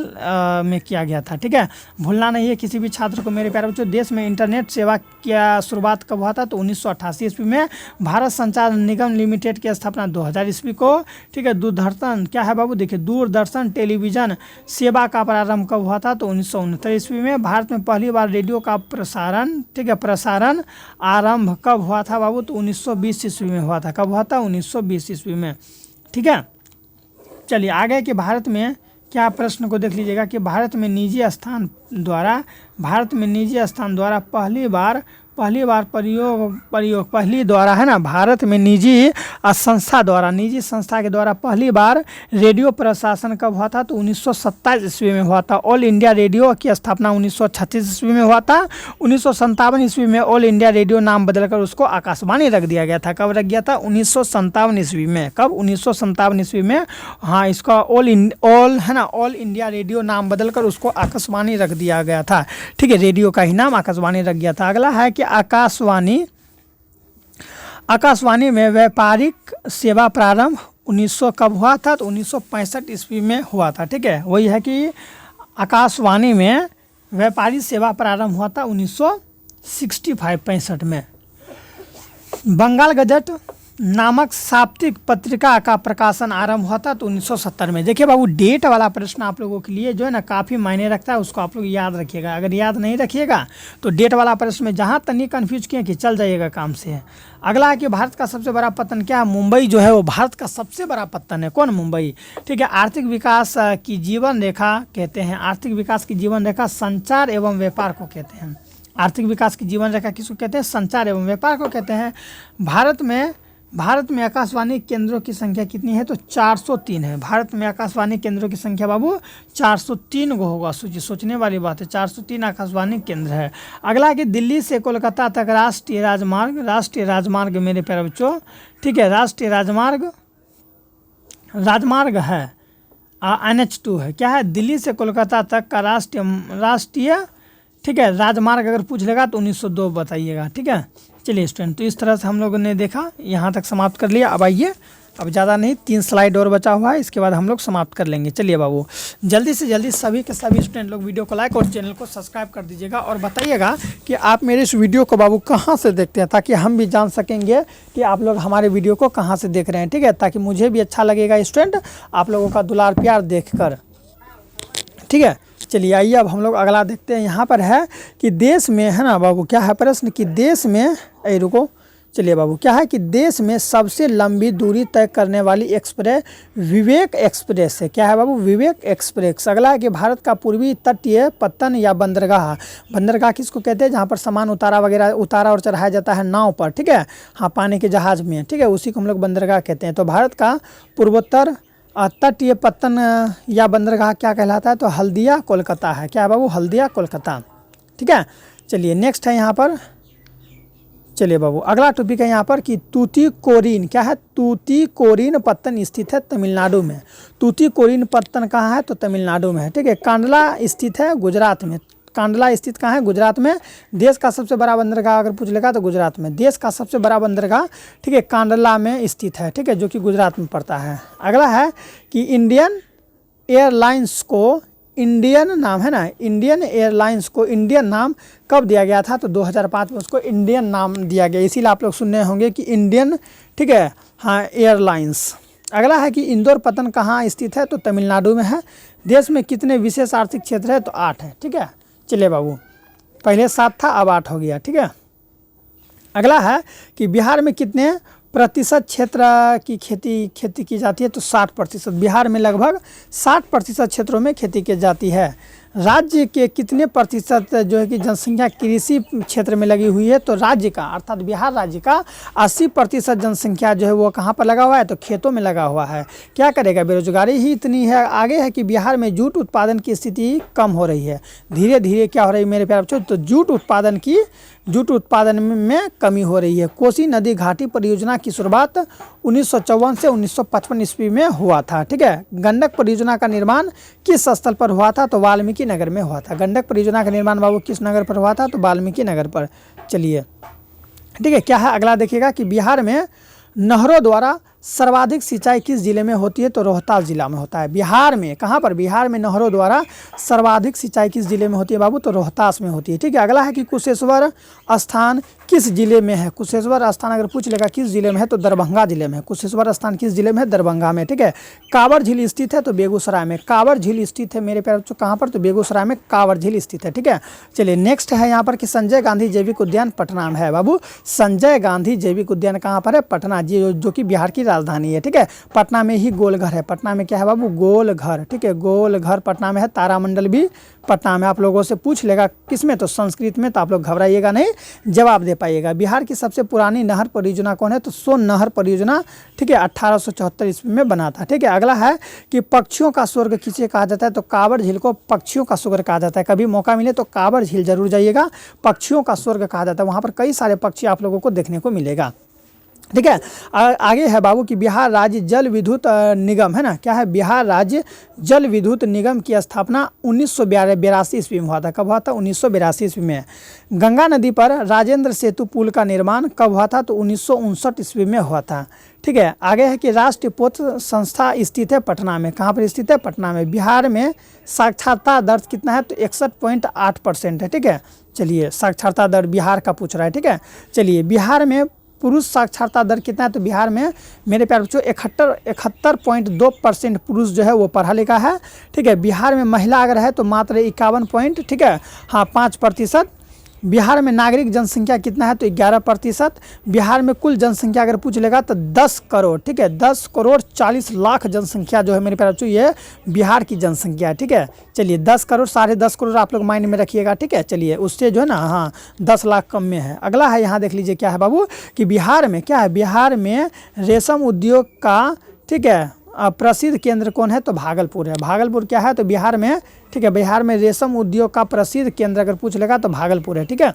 में किया गया था। ठीक है। भूलना नहीं है किसी भी छात्र को मेरे प्यारे बच्चों। देश में इंटरनेट सेवा की शुरुआत कब हुआ था? तो 1988 ईस्वी में। भारत संचार निगम लिमिटेड की स्थापना 2000 ईस्वी को। ठीक है। दूरदर्शन क्या है बाबू? देखिए दूरदर्शन टेलीविजन सेवा का प्रारंभ कब हुआ था? तो 1969 ईस्वी में। भारत में पहली बार रेडियो का प्रसारण, ठीक है, प्रसारण आरंभ कब हुआ था बाबू? तो 1920 ईस्वी में हुआ था। कब हुआ था? 1920 ईस्वी में। ठीक है। चलिए आगे कि भारत में क्या प्रश्न को देख लीजिएगा कि भारत में निजी स्थान द्वारा भारत में निजी संस्था के द्वारा पहली बार रेडियो प्रशासन कब हुआ था? तो 1927 ईस्वी में हुआ था। ऑल इंडिया रेडियो की स्थापना 1936 ईस्वी में हुआ था। 1957 ईस्वी में ऑल इंडिया रेडियो नाम बदलकर उसको आकाशवाणी रख दिया गया था। कब रख गया था? 1957 ईस्वी में। कब? 1957 ईस्वी में। हाँ, इसका ऑल इंडिया रेडियो नाम बदलकर उसको आकाशवाणी रख दिया गया था। ठीक है। रेडियो का ही नाम आकाशवाणी रख गया था। अगला है कि आकाशवाणी में व्यापारिक सेवा प्रारंभ 1900 कब हुआ था? तो 1965 ईस्वी में हुआ था। ठीक है। वही है कि आकाशवाणी में व्यापारिक सेवा प्रारंभ हुआ था 1965 में। बंगाल गजट नामक साप्ताहिक पत्रिका का प्रकाशन आरंभ हुआ था तो 1970 में। देखिए बाबू, डेट वाला प्रश्न आप लोगों के लिए जो है ना काफ़ी मायने रखता है, उसको आप लोग याद रखिएगा। अगर याद नहीं रखिएगा तो डेट वाला प्रश्न में जहाँ तक नहीं कन्फ्यूज किए कि चल जाइएगा काम से। अगला है कि भारत का सबसे बड़ा पत्तन क्या है? मुंबई जो है वो भारत का सबसे बड़ा पत्तन है। कौन? मुंबई। ठीक है। आर्थिक विकास की जीवन रेखा कहते हैं, आर्थिक विकास की जीवन रेखा संचार एवं व्यापार को कहते हैं। आर्थिक विकास की जीवन रेखा किसको कहते हैं? संचार एवं व्यापार को कहते हैं। भारत में आकाशवाणी केंद्रों की संख्या कितनी है? तो 403 है। भारत में आकाशवाणी केंद्रों की संख्या बाबू 403 को होगा। सोचने वाली बात है। 403 आकाशवाणी केंद्र है। अगला कि दिल्ली से कोलकाता तक राष्ट्रीय राजमार्ग मेरे प्यारे बच्चों, ठीक है, राष्ट्रीय राजमार्ग है, NH2 है। क्या है? दिल्ली से कोलकाता तक का राष्ट्रीय ठीक है राजमार्ग अगर पूछ लेगा तो 1902 बताइएगा। ठीक है। चलिए स्टूडेंट, तो इस तरह से हम लोगों ने देखा, यहाँ तक समाप्त कर लिया। अब आइए, अब ज़्यादा नहीं, 3 स्लाइड और बचा हुआ है, इसके बाद हम लोग समाप्त कर लेंगे। चलिए बाबू, जल्दी से जल्दी सभी के सभी स्टूडेंट लोग वीडियो को लाइक और चैनल को सब्सक्राइब कर दीजिएगा और बताइएगा कि आप मेरे इस वीडियो को बाबू कहाँ से देखते हैं, ताकि हम भी जान सकेंगे कि आप लोग हमारे वीडियो को कहाँ से देख रहे हैं। ठीक है। ताकि मुझे भी अच्छा लगेगा स्टूडेंट आप लोगों का दुलार प्यार देख कर। ठीक है। चलिए आइए अब हम लोग अगला देखते हैं। यहाँ पर है कि देश में है ना बाबू, क्या है प्रश्न कि देश में रुको। चलिए बाबू, क्या है कि देश में सबसे लंबी दूरी तय करने वाली एक्सप्रेस विवेक एक्सप्रेस है। क्या है बाबू? विवेक एक्सप्रेस। अगला है कि भारत का पूर्वी तटीय पत्तन या बंदरगाह किसको कहते हैं? जहाँ पर सामान उतारा और चढ़ाया जाता है नाव पर। ठीक है। हाँ, पानी के जहाज में। ठीक है। उसी को हम लोग बंदरगाह कहते हैं। तो भारत का पूर्वोत्तर तटीय पत्तन या बंदरगाह क्या कहलाता है? तो हल्दिया कोलकाता है। क्या है बाबू? हल्दिया कोलकाता। ठीक है। चलिए नेक्स्ट है यहाँ पर चलिए बाबू, अगला टॉपिक है यहाँ पर कि तूतीकोरिन, क्या है, तूतीकोरिन पत्तन स्थित है तमिलनाडु में। तूतीकोरिन पत्तन कहाँ है, तो तमिलनाडु में है, ठीक है। कांडला स्थित है गुजरात में। कांडला स्थित कहाँ है, गुजरात में। देश का सबसे बड़ा बंदरगाह अगर पूछ लेगा तो गुजरात में। देश का सबसे बड़ा बंदरगाह, ठीक है, कांडला में स्थित है, ठीक है, जो कि गुजरात में पड़ता है। अगला है कि इंडियन एयरलाइंस को, इंडियन नाम है ना, इंडियन एयरलाइंस को इंडियन नाम कब दिया गया था, तो 2005 में उसको इंडियन नाम दिया गया। इसीलिए आप लोग सुनने होंगे कि इंडियन, ठीक है, हाँ, एयरलाइंस। अगला है कि इंदौर पत्तन कहाँ स्थित है, तो तमिलनाडु में है। देश में कितने विशेष आर्थिक क्षेत्र है, तो 8 है, ठीक है। चलिए बाबू, पहले 7 था, अब 8 हो गया, ठीक है। अगला है कि बिहार में कितने प्रतिशत क्षेत्र की खेती की जाती है, तो 60%। बिहार में लगभग 60% क्षेत्रों में खेती की जाती है। राज्य के कितने प्रतिशत जो है कि जनसंख्या कृषि क्षेत्र में लगी हुई है, तो राज्य का अर्थात बिहार राज्य का 80% जनसंख्या जो है वो कहाँ पर लगा हुआ है, तो खेतों में लगा हुआ है। क्या करेगा, बेरोजगारी ही इतनी है आगे है कि बिहार में जूट उत्पादन की स्थिति कम हो रही है। धीरे धीरे क्या हो रही है मेरे प्यारे बच्चों, तो जूट उत्पादन में कमी हो रही है। कोसी नदी घाटी परियोजना की शुरुआत 1954 से 1955 ईस्वी में हुआ था, ठीक है। गंडक परियोजना का निर्माण किस स्थल पर हुआ था, तो वाल्मीकि नगर में हुआ था। गंडक परियोजना का निर्माण बाबू किस नगर पर हुआ था, तो वाल्मीकि नगर पर। चलिए, ठीक है, क्या है अगला देखिएगा कि बिहार में नहरों द्वारा सर्वाधिक सिंचाई किस जिले में होती है, तो रोहतास जिला में होता है। बिहार में कहाँ पर, बिहार में नहरों द्वारा सर्वाधिक सिंचाई किस जिले में होती है बाबू, तो रोहतास में होती है, ठीक है। अगला है कि कुशेश्वर स्थान किस जिले में है। कुशेश्वर स्थान अगर पूछ लेगा किस जिले में है, तो दरभंगा जिले में है। कुशेश्वर स्थान किस जिले में है, दरभंगा में, ठीक है। कांवर झील स्थित है, तो बेगूसराय में। कांवर झील स्थित है मेरे प्यारे बच्चों कहाँ पर, तो बेगूसराय में कांवर झील स्थित है, ठीक है। चलिए नेक्स्ट है यहाँ पर कि संजय गांधी जैविक उद्यान पटना में है बाबू। संजय गांधी जैविक उद्यान कहाँ पर है, पटना, जो कि बिहार की राजधानी है, ठीक है। पटना में ही गोलघर है। पटना में क्या है बाबू, गोलघर, ठीक है, गोलघर पटना में है। तारामंडल भी पटना में। आप लोगों से पूछ लेगा किस में, तो संस्कृत में, तो आप लोग घबराइएगा नहीं, जवाब दे पाइएगा। बिहार की सबसे पुरानी नहर परियोजना कौन है, तो सोन नहर परियोजना, ठीक है, 1874 ईस्वी में बना था, ठीक है। अगला है कि पक्षियों का स्वर्ग किसे कहा जाता है, तो कांवर झील को पक्षियों का स्वर्ग कहा जाता है। कभी मौका मिले तो कांवर झील जरूर जाइएगा, पक्षियों का स्वर्ग कहा जाता है। वहाँ पर कई सारे पक्षी आप लोगों को देखने को मिलेगा, ठीक है। आगे है बाबू कि बिहार राज्य जल विद्युत निगम है ना, क्या है, बिहार राज्य जल विद्युत निगम की स्थापना 1982 ईस्वी में हुआ था। कब हुआ था, 1982 ईस्वी में। गंगा नदी पर राजेंद्र सेतु पुल का निर्माण कब हुआ था, तो 1959 ईस्वी में हुआ था, ठीक है। आगे है कि राष्ट्रीय पोत संस्था स्थित है पटना में। कहाँ पर स्थित है, पटना में। बिहार में साक्षरता दर कितना है, तो 61.8% है, ठीक है। चलिए, साक्षरता दर बिहार का पूछ रहा है, ठीक है। चलिए, बिहार में पुरुष साक्षरता दर कितना है, तो बिहार में मेरे प्यारे बच्चों 71.2% पुरुष जो है वो पढ़ा लिखा है, ठीक है। बिहार में महिला अगर है तो मात्र 51 पॉइंट, ठीक है, हाँ, 5%। बिहार में नागरिक जनसंख्या कितना है, तो 11%। बिहार में कुल जनसंख्या अगर पूछ लेगा तो 10 करोड़, ठीक है, 10 करोड़ 40 लाख जनसंख्या जो है मेरे प्यारे बच्चों, ये बिहार की जनसंख्या है, ठीक है। चलिए, 10 करोड़ 10.5 करोड़ आप लोग माइंड में रखिएगा, ठीक है। चलिए, उससे जो है ना, हाँ, 10 लाख कम में है। अगला है, यहाँ देख लीजिए क्या है बाबू कि बिहार में क्या है, बिहार में रेशम उद्योग का, ठीक है, प्रसिद्ध केंद्र कौन है, तो भागलपुर है। भागलपुर क्या है, तो बिहार में, ठीक है, बिहार में रेशम उद्योग का प्रसिद्ध केंद्र अगर पूछ लेगा तो भागलपुर है, ठीक है।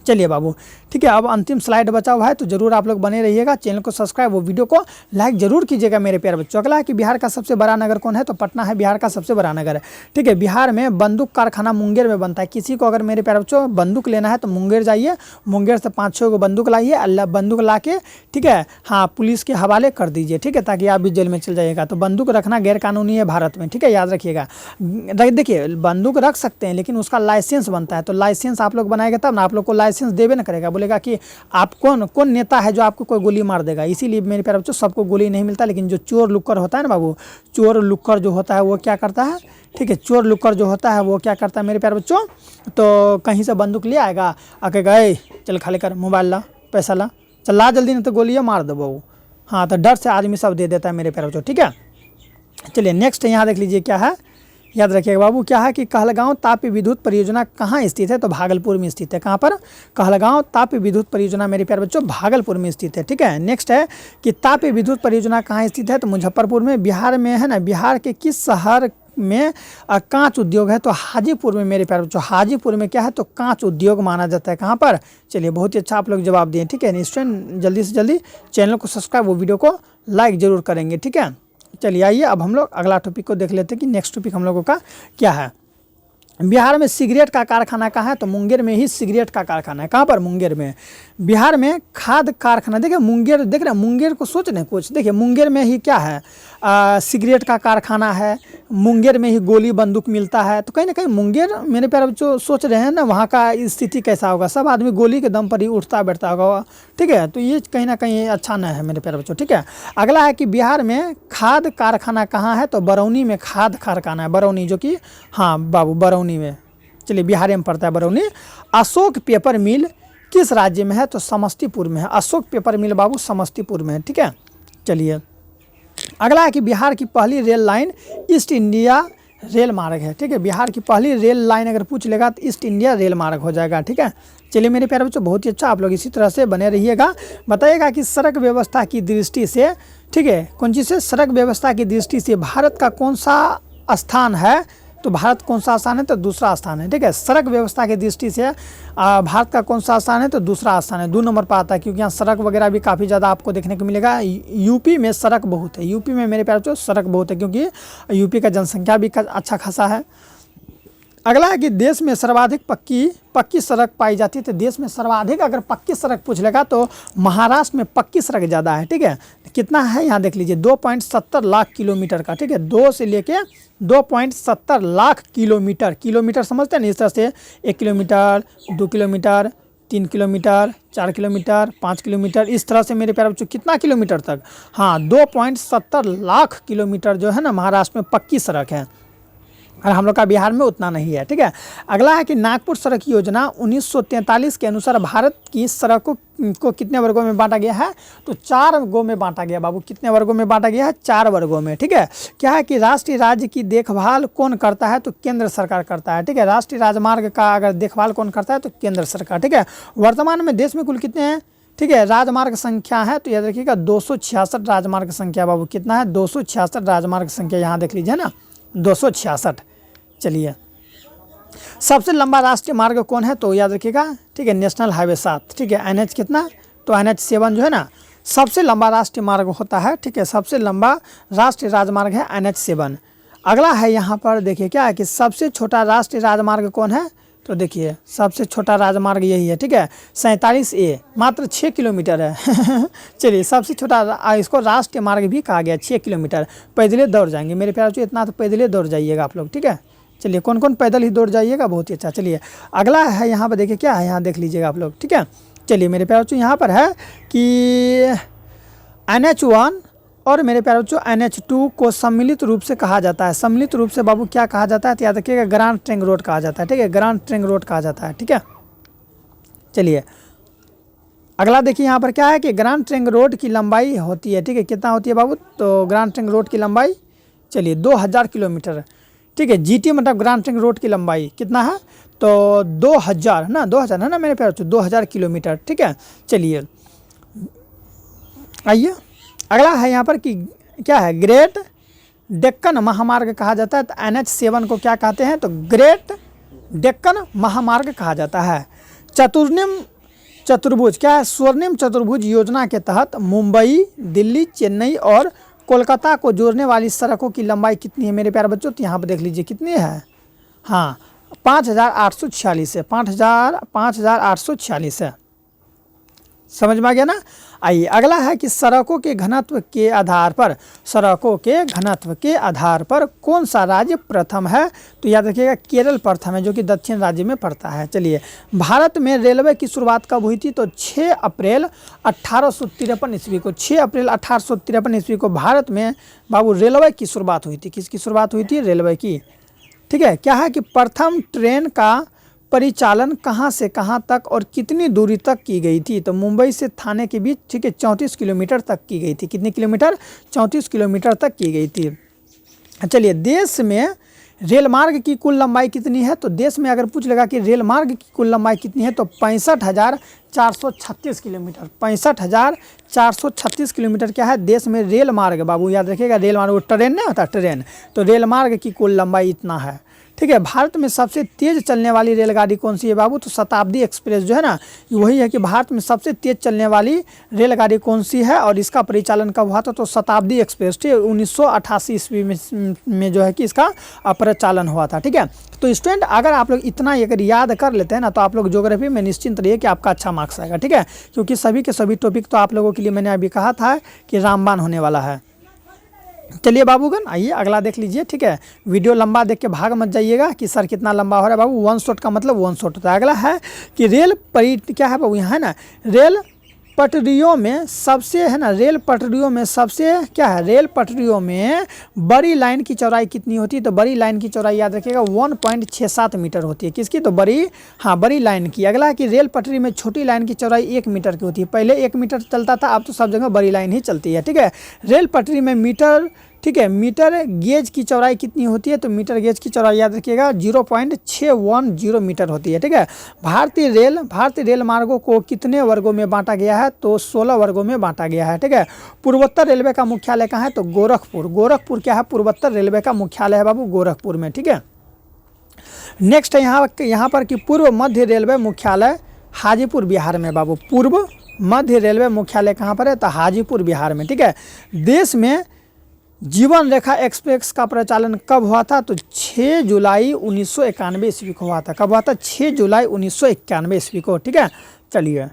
चलिए बाबू, ठीक है, अब अंतिम स्लाइड बचा हुआ है, तो जरूर आप लोग बने रहिएगा। चैनल को सब्सक्राइब, वो वीडियो को लाइक जरूर कीजिएगा मेरे प्यारे बच्चों। अगला है कि बिहार का सबसे बड़ा नगर कौन है, तो पटना है बिहार का सबसे बड़ा नगर है, ठीक है। बिहार में बंदूक कारखाना मुंगेर में बनता है। किसी को अगर मेरे प्यारे बच्चों बंदूक लेना है तो मुंगेर जाइए, मुंगेर से 5-6 को बंदूक लाइए, अल्लाह बंदूक ला के, ठीक है, हाँ, पुलिस के हवाले कर दीजिए, ठीक है, ताकि आप भी जेल में चल जाइएगा। तो बंदूक रखना गैर कानूनी है भारत में, ठीक है, याद रखिएगा। देखिए, बंदूक रख सकते हैं लेकिन उसका लाइसेंस बनता है, तो लाइसेंस आप लोग बनाएगा तब ना, आप लोग को लाइसेंस देवे ना करेगा, बोलेगा कि आप कौन नेता है जो आपको कोई गोली मार देगा। इसीलिए मेरे प्यारे बच्चों सबको गोली नहीं मिलता, लेकिन जो चोर लुक्कर होता है ना बाबू, चोर लुक्कर जो होता है वो क्या करता है, ठीक है, चोर लुक्कर जो होता है वो क्या करता है मेरे प्यारे बच्चों, तो कहीं से बंदूक ले आएगा, आके गए, चल खाली कर, मोबाइल ला, पैसा ला, चल ला जल्दी, नहीं तो गोलियाँ मार दो बहू। हाँ, तो डर से आदमी सब दे देता है मेरे प्यारे बच्चों, ठीक है। चलिए नेक्स्ट यहाँ देख लीजिए क्या है, याद रखिएगा बाबू, क्या है कि कहलगांव ताप विद्युत परियोजना कहाँ स्थित है, तो भागलपुर में स्थित है। कहाँ पर, कहलगांव ताप विद्युत परियोजना मेरे प्यारे बच्चों भागलपुर में स्थित है, ठीक है। नेक्स्ट है कि ताप विद्युत परियोजना कहाँ स्थित है, तो मुजफ्फरपुर में। बिहार में है ना, बिहार के किस शहर में कांच उद्योग है, तो हाजीपुर में मेरे प्यारे बच्चों, हाजीपुर में क्या है तो कांच उद्योग माना जाता है। कहाँ पर? चलिए बहुत ही अच्छा आप लोग जवाब दिए, ठीक है। स्टूडेंट जल्दी से जल्दी चैनल को सब्सक्राइब, वो वीडियो को लाइक जरूर करेंगे, ठीक है। चलिए आइए अब हम लोग अगला टॉपिक को देख लेते हैं कि नेक्स्ट टॉपिक हम लोगों का क्या है। बिहार में सिगरेट का कारखाना कहाँ है? तो मुंगेर में ही सिगरेट का कारखाना है। कहाँ पर? मुंगेर में। बिहार में खाद कारखाना, देखिए मुंगेर, देख रहे हैं मुंगेर को, सोच रहे कुछ, देखिए मुंगेर में ही क्या है, सिगरेट का कारखाना है, मुंगेर में ही गोली बंदूक मिलता है। तो कहीं ना कहीं मुंगेर, मेरे प्यारे बच्चों, सोच रहे हैं ना वहाँ का स्थिति कैसा होगा, सब आदमी गोली के दम पर ही उठता बैठता होगा, ठीक है। तो ये कहीं ना कहीं अच्छा नहीं है मेरे प्यारे बच्चों, ठीक है। अगला है कि बिहार में खाद कारखाना कहाँ है? तो बरौनी में खाद कारखाना है, बरौनी, जो कि हाँ बाबू बरौनी में, चलिए बिहार में पड़ता है बरौनी। अशोक पेपर मिल किस राज्य में है? तो समस्तीपुर में है। अशोक पेपर मिल बाबू समस्तीपुर में है, ठीक है। चलिए अगला है कि बिहार की पहली rail line east India rail मार्ग है, ठीक है। बिहार की पहली रेल लाइन अगर पूछ लेगा तो ईस्ट इंडिया रेल मार्ग हो जाएगा, ठीक है। चलिए मेरे प्यारे बच्चों, बहुत ही अच्छा, आप लोग इसी तरह से बने रहिएगा। बताइएगा कि सड़क व्यवस्था की दृष्टि से, ठीक है, कौन चीज़ से, सड़क व्यवस्था की दृष्टि से भारत का कौन सा स्थान है? तो भारत कौन सा स्थान है? तो दूसरा स्थान है, ठीक है। सड़क व्यवस्था की दृष्टि से भारत का कौन सा स्थान है? तो दूसरा स्थान है, 2 नंबर पर आता है, क्योंकि यहाँ सड़क वगैरह भी काफ़ी ज़्यादा आपको देखने को मिलेगा। यूपी में सड़क बहुत है, यूपी में मेरे प्यारे बच्चों सड़क बहुत है, क्योंकि यूपी का जनसंख्या भी अच्छा खासा है। अगला है कि देश में सर्वाधिक पक्की सड़क पाई जाती है। तो देश में सर्वाधिक अगर पक्की सड़क पूछ लेगा तो महाराष्ट्र में पक्की सड़क ज़्यादा है, ठीक है। कितना है यहाँ देख लीजिए, 2.70 लाख किलोमीटर का, ठीक है। 2 से लेके 2.70 लाख किलोमीटर, किलोमीटर समझते हैं ना, इस तरह से 1 kilometre, 2 kilometre, 3 kilometre, 4 kilometre, 5 kilometre, इस तरह से मेरे प्यारे बच्चों कितना किलोमीटर तक, हाँ 2.70 लाख किलोमीटर जो है ना महाराष्ट्र में पक्की सड़क है, और हम लोग का बिहार में उतना नहीं है, ठीक है। अगला है कि नागपुर सड़क योजना 1943 के अनुसार भारत की सड़कों को कितने वर्गों में बांटा गया है? तो 4 वर्गों में बांटा गया बाबू। कितने वर्गों में बांटा गया है? 4 वर्गों में, ठीक है। क्या है कि राष्ट्रीय राज्य की देखभाल कौन करता है? तो केंद्र सरकार करता है, ठीक है। राष्ट्रीय राजमार्ग का अगर देखभाल कौन करता है? तो केंद्र सरकार, ठीक है। वर्तमान में देश में कुल कितने हैं? ठीक है, राजमार्ग संख्या है तो याद रखिएगा 266 राजमार्ग संख्या बाबू। कितना है? 266 राजमार्ग संख्या, यहाँ देख लीजिए ना, 266। चलिए सबसे लंबा राष्ट्रीय मार्ग कौन है? तो याद रखिएगा, ठीक है, नेशनल हाईवे 7, ठीक है। NH कितना? तो NH 7 जो है ना सबसे लंबा राष्ट्रीय मार्ग होता है, ठीक है। सबसे लंबा राष्ट्रीय राजमार्ग है NH 7। अगला है यहाँ पर देखिए क्या है कि सबसे छोटा राष्ट्रीय राजमार्ग कौन है? तो देखिए सबसे छोटा राजमार्ग यही है, ठीक है, 47A, मात्र 6 किलोमीटर है। चलिए सबसे छोटा, इसको राष्ट्रीय मार्ग भी कहा गया, 6 किलोमीटर। पैदले दौड़ जाएंगे मेरे प्यारे, इतना तो पैदले दौड़ जाइएगा आप लोग, ठीक है। चलिए कौन कौन पैदल ही दौड़ जाइएगा, बहुत ही अच्छा। चलिए अगला है यहाँ पर देखिए क्या है, यहाँ देख लीजिएगा आप लोग, ठीक है। चलिए मेरे प्यारे बच्चों यहाँ पर है कि NH1 और मेरे प्यारे बच्चों NH2 को सम्मिलित रूप से कहा जाता है। सम्मिलित रूप से बाबू क्या कहा जाता है? तो याद रखिएगा ग्रांड ट्रंक रोड कहा जाता है, ठीक है। ग्रांड ट्रंक रोड कहा जाता है, ठीक है। चलिए अगला देखिए यहाँ पर क्या है कि ग्रांड ट्रंक रोड की लंबाई होती है, ठीक है। कितना होती है बाबू? तो ग्रांड ट्रंक रोड की लंबाई, चलिए 2000 किलोमीटर, ठीक है। GT मतलब ग्रांड ट्रंक रोड की लंबाई कितना है? तो 2000 ना, 2000 है ना मेरे प्यारे बच्चों, 2000 किलोमीटर, ठीक है। चलिए आइए अगला है यहाँ पर कि क्या है, ग्रेट डेक्कन महामार्ग कहा जाता है। तो NH 7 को क्या कहते हैं? तो ग्रेट डेक्कन महामार्ग कहा जाता है। चतुर्निम चतुर्भुज क्या है? स्वर्णिम चतुर्भुज योजना के तहत मुंबई, दिल्ली, चेन्नई और कोलकाता को जोड़ने वाली सड़कों की लंबाई कितनी है मेरे प्यारे बच्चों? तो यहाँ पर देख लीजिए कितनी है, हाँ 5846 है, 5846 है। समझ में आ गया ना। आइए अगला है कि सड़कों के घनत्व के आधार पर, सड़कों के घनत्व के आधार पर कौन सा राज्य प्रथम है? तो याद रखिएगा केरल प्रथम है, जो कि दक्षिण राज्य में पड़ता है। चलिए भारत में रेलवे की शुरुआत कब हुई थी? तो 6 अप्रैल 1853 ईस्वी को, 6 अप्रैल 1853 ईस्वी को भारत में बाबू रेलवे की शुरुआत हुई थी। किसकी शुरुआत हुई थी? रेलवे की, ठीक है। क्या है कि प्रथम ट्रेन का परिचालन कहाँ से कहाँ तक और कितनी दूरी तक की गई थी? तो मुंबई से थाने के बीच, ठीक है, 34 किलोमीटर तक की गई थी। कितने किलोमीटर? 34 किलोमीटर तक की गई थी। चलिए देश में रेल मार्ग की कुल लंबाई कितनी है? तो देश में अगर पूछ लेगा कि रेल मार्ग की कुल लंबाई कितनी है तो 65,436 किलोमीटर। 65,436 किलोमीटर क्या है देश में रेल मार्ग। बाबू याद रखिएगा, रेल मार्ग, वो ट्रेन नहीं होता ट्रेन, तो रेल मार्ग की कुल लंबाई इतना है। ठीक है, भारत में सबसे तेज़ चलने वाली रेलगाड़ी कौन सी है बाबू? तो शताब्दी एक्सप्रेस जो है ना, वही है कि भारत में सबसे तेज़ चलने वाली रेलगाड़ी कौन सी है और इसका परिचालन कब हुआ था? तो शताब्दी एक्सप्रेस। ठीक है, 1988 ईस्वी में जो है कि इसका परिचालन हुआ था। ठीक है, तो स्टूडेंट अगर आप लोग इतना अगर याद कर लेते हैं ना तो आप लोग ज्योग्राफी में निश्चिंत रहिए कि आपका अच्छा मार्क्स आएगा। ठीक है, क्योंकि सभी के सभी टॉपिक तो आप लोगों के लिए मैंने अभी कहा था कि रामबाण होने वाला है। चलिए बाबूगण, आइए अगला देख लीजिए। ठीक है, वीडियो लंबा देख के भाग मत जाइएगा कि सर कितना लंबा हो रहा है। बाबू वन शॉट का मतलब वन शॉट होता है। अगला है कि रेल क्या है बाबू, यहाँ है ना, रेल पटरियों में सबसे, है ना, रेल पटरियों में सबसे क्या है, रेल पटरियों में बड़ी लाइन की चौड़ाई कितनी होती है? तो बड़ी लाइन की चौड़ाई याद रखिएगा 1.67 मीटर होती है। किसकी? तो बड़ी, हाँ, बड़ी लाइन की। अगला है कि रेल पटरी में छोटी लाइन की चौड़ाई 1 मीटर की होती है। पहले 1 मीटर चलता था, अब तो सब जगह बड़ी लाइन ही चलती है। ठीक है, रेल पटरी में मीटर, ठीक है, मीटर गेज की चौड़ाई कितनी होती है? तो मीटर गेज की चौड़ाई याद रखिएगा 0.610 मीटर होती है। ठीक है, भारतीय रेल मार्गों को कितने वर्गों में बांटा गया है? तो 16 वर्गों में बांटा गया है। ठीक है, पूर्वोत्तर रेलवे का मुख्यालय कहाँ है? तो गोरखपुर। गोरखपुर क्या है? पूर्वोत्तर रेलवे का मुख्यालय है बाबू, गोरखपुर में। ठीक है, नेक्स्ट है यहाँ पर कि पूर्व मध्य रेलवे मुख्यालय हाजीपुर बिहार में। बाबू पूर्व मध्य रेलवे मुख्यालय कहाँ पर है? तो हाजीपुर बिहार में। ठीक है, देश में जीवन रेखा एक्सप्रेस का प्रचालन कब हुआ था? तो 6 जुलाई 1991 ईस्वी को हुआ था। कब हुआ था? 6 जुलाई 1991 ईस्वी को। ठीक है, चलिए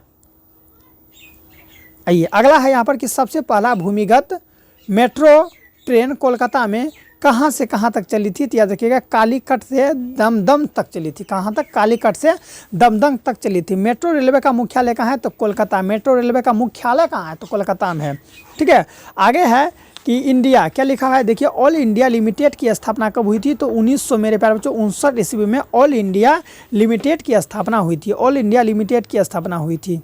आइए अगला है यहाँ पर कि सबसे पहला भूमिगत मेट्रो ट्रेन कोलकाता में कहाँ से कहाँ तक चली थी? तो याद रखिएगा कालीकट से दमदम तक चली थी। कहाँ तक? कालीकट से दमदम तक चली थी। मेट्रो रेलवे का मुख्यालय कहाँ है? तो कोलकाता। मेट्रो रेलवे का मुख्यालय कहाँ है? तो कोलकाता में है। ठीक है, आगे है कि इंडिया, क्या लिखा है देखिए, ऑल इंडिया लिमिटेड की स्थापना कब हुई थी? तो 1900 मेरे प्यारे बच्चों 59 ईस्वी में ऑल इंडिया लिमिटेड की स्थापना हुई थी। ऑल इंडिया लिमिटेड की स्थापना हुई थी।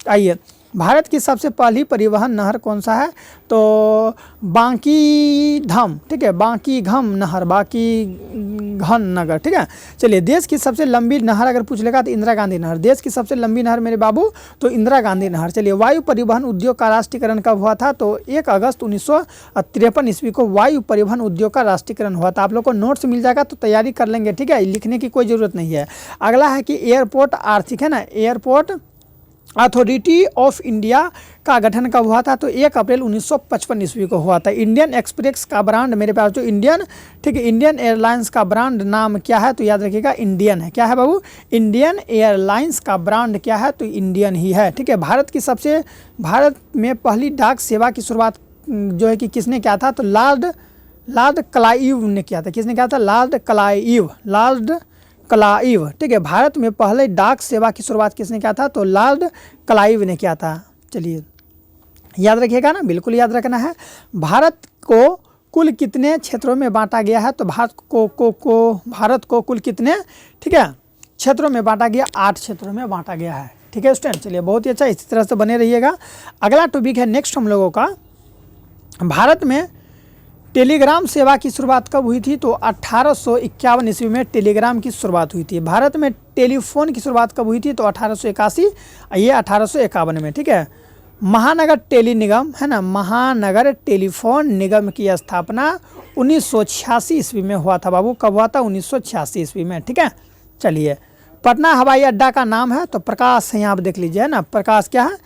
आइए, भारत की सबसे पहली परिवहन नहर कौन सा है? तो बांकीघम। ठीक है, बांकीघम नहर, बांकीघम नगर। ठीक है, चलिए देश की सबसे लंबी नहर अगर पूछ लेगा तो इंदिरा गांधी नहर। देश की सबसे लंबी नहर मेरे बाबू तो इंदिरा गांधी नहर। चलिए, वायु परिवहन उद्योग का राष्ट्रीयकरण कब हुआ था? तो 1 अगस्त 1953 ईस्वी को वायु परिवहन उद्योग का राष्ट्रीयकरण हुआ था। आप लोग को नोट्स मिल जाएगा तो तैयारी कर लेंगे। ठीक है, लिखने की कोई ज़रूरत नहीं है। अगला है कि एयरपोर्ट आर्थिक, है ना, एयरपोर्ट अथॉरिटी ऑफ इंडिया का गठन कब हुआ था? तो 1 अप्रैल 1955 ईस्वी को हुआ था। इंडियन एक्सप्रेस का ब्रांड मेरे पास जो इंडियन, ठीक है, इंडियन एयरलाइंस का ब्रांड नाम क्या है? तो याद रखिएगा इंडियन है। क्या है बाबू? इंडियन एयरलाइंस का ब्रांड क्या है? तो इंडियन ही है। ठीक है, भारत में पहली डाक सेवा की शुरुआत जो है कि किसने किया था? तो लॉर्ड क्लाइव ने किया था। किसने किया था? Lord Clive. ठीक है, भारत में पहले डाक सेवा की शुरुआत किसने किया था? तो लॉर्ड क्लाइव ने किया था। चलिए याद रखिएगा ना, बिल्कुल याद रखना है। भारत को कुल कितने क्षेत्रों में बांटा गया है? तो भारत को कुल कितने, ठीक है, क्षेत्रों में बांटा गया? 8 क्षेत्रों में बांटा गया है। ठीक है स्टूडेंट, चलिए बहुत ही अच्छा, इसी तरह से बने रहिएगा। अगला टॉपिक है नेक्स्ट हम लोगों का, भारत में टेलीग्राम सेवा की शुरुआत कब हुई थी? तो 1851 ईस्वी में टेलीग्राम की शुरुआत हुई थी। भारत में टेलीफोन की शुरुआत कब हुई थी? तो 1881, ये 1851 में। ठीक है, महानगर टेली निगम, है ना, महानगर टेलीफोन निगम की स्थापना 1986 ईस्वी में हुआ था। बाबू कब हुआ था? 1986 ईस्वी में। ठीक है, चलिए पटना हवाई अड्डा का नाम है तो प्रकाश है, यहाँ आप देख लीजिए, है ना, प्रकाश क्या है?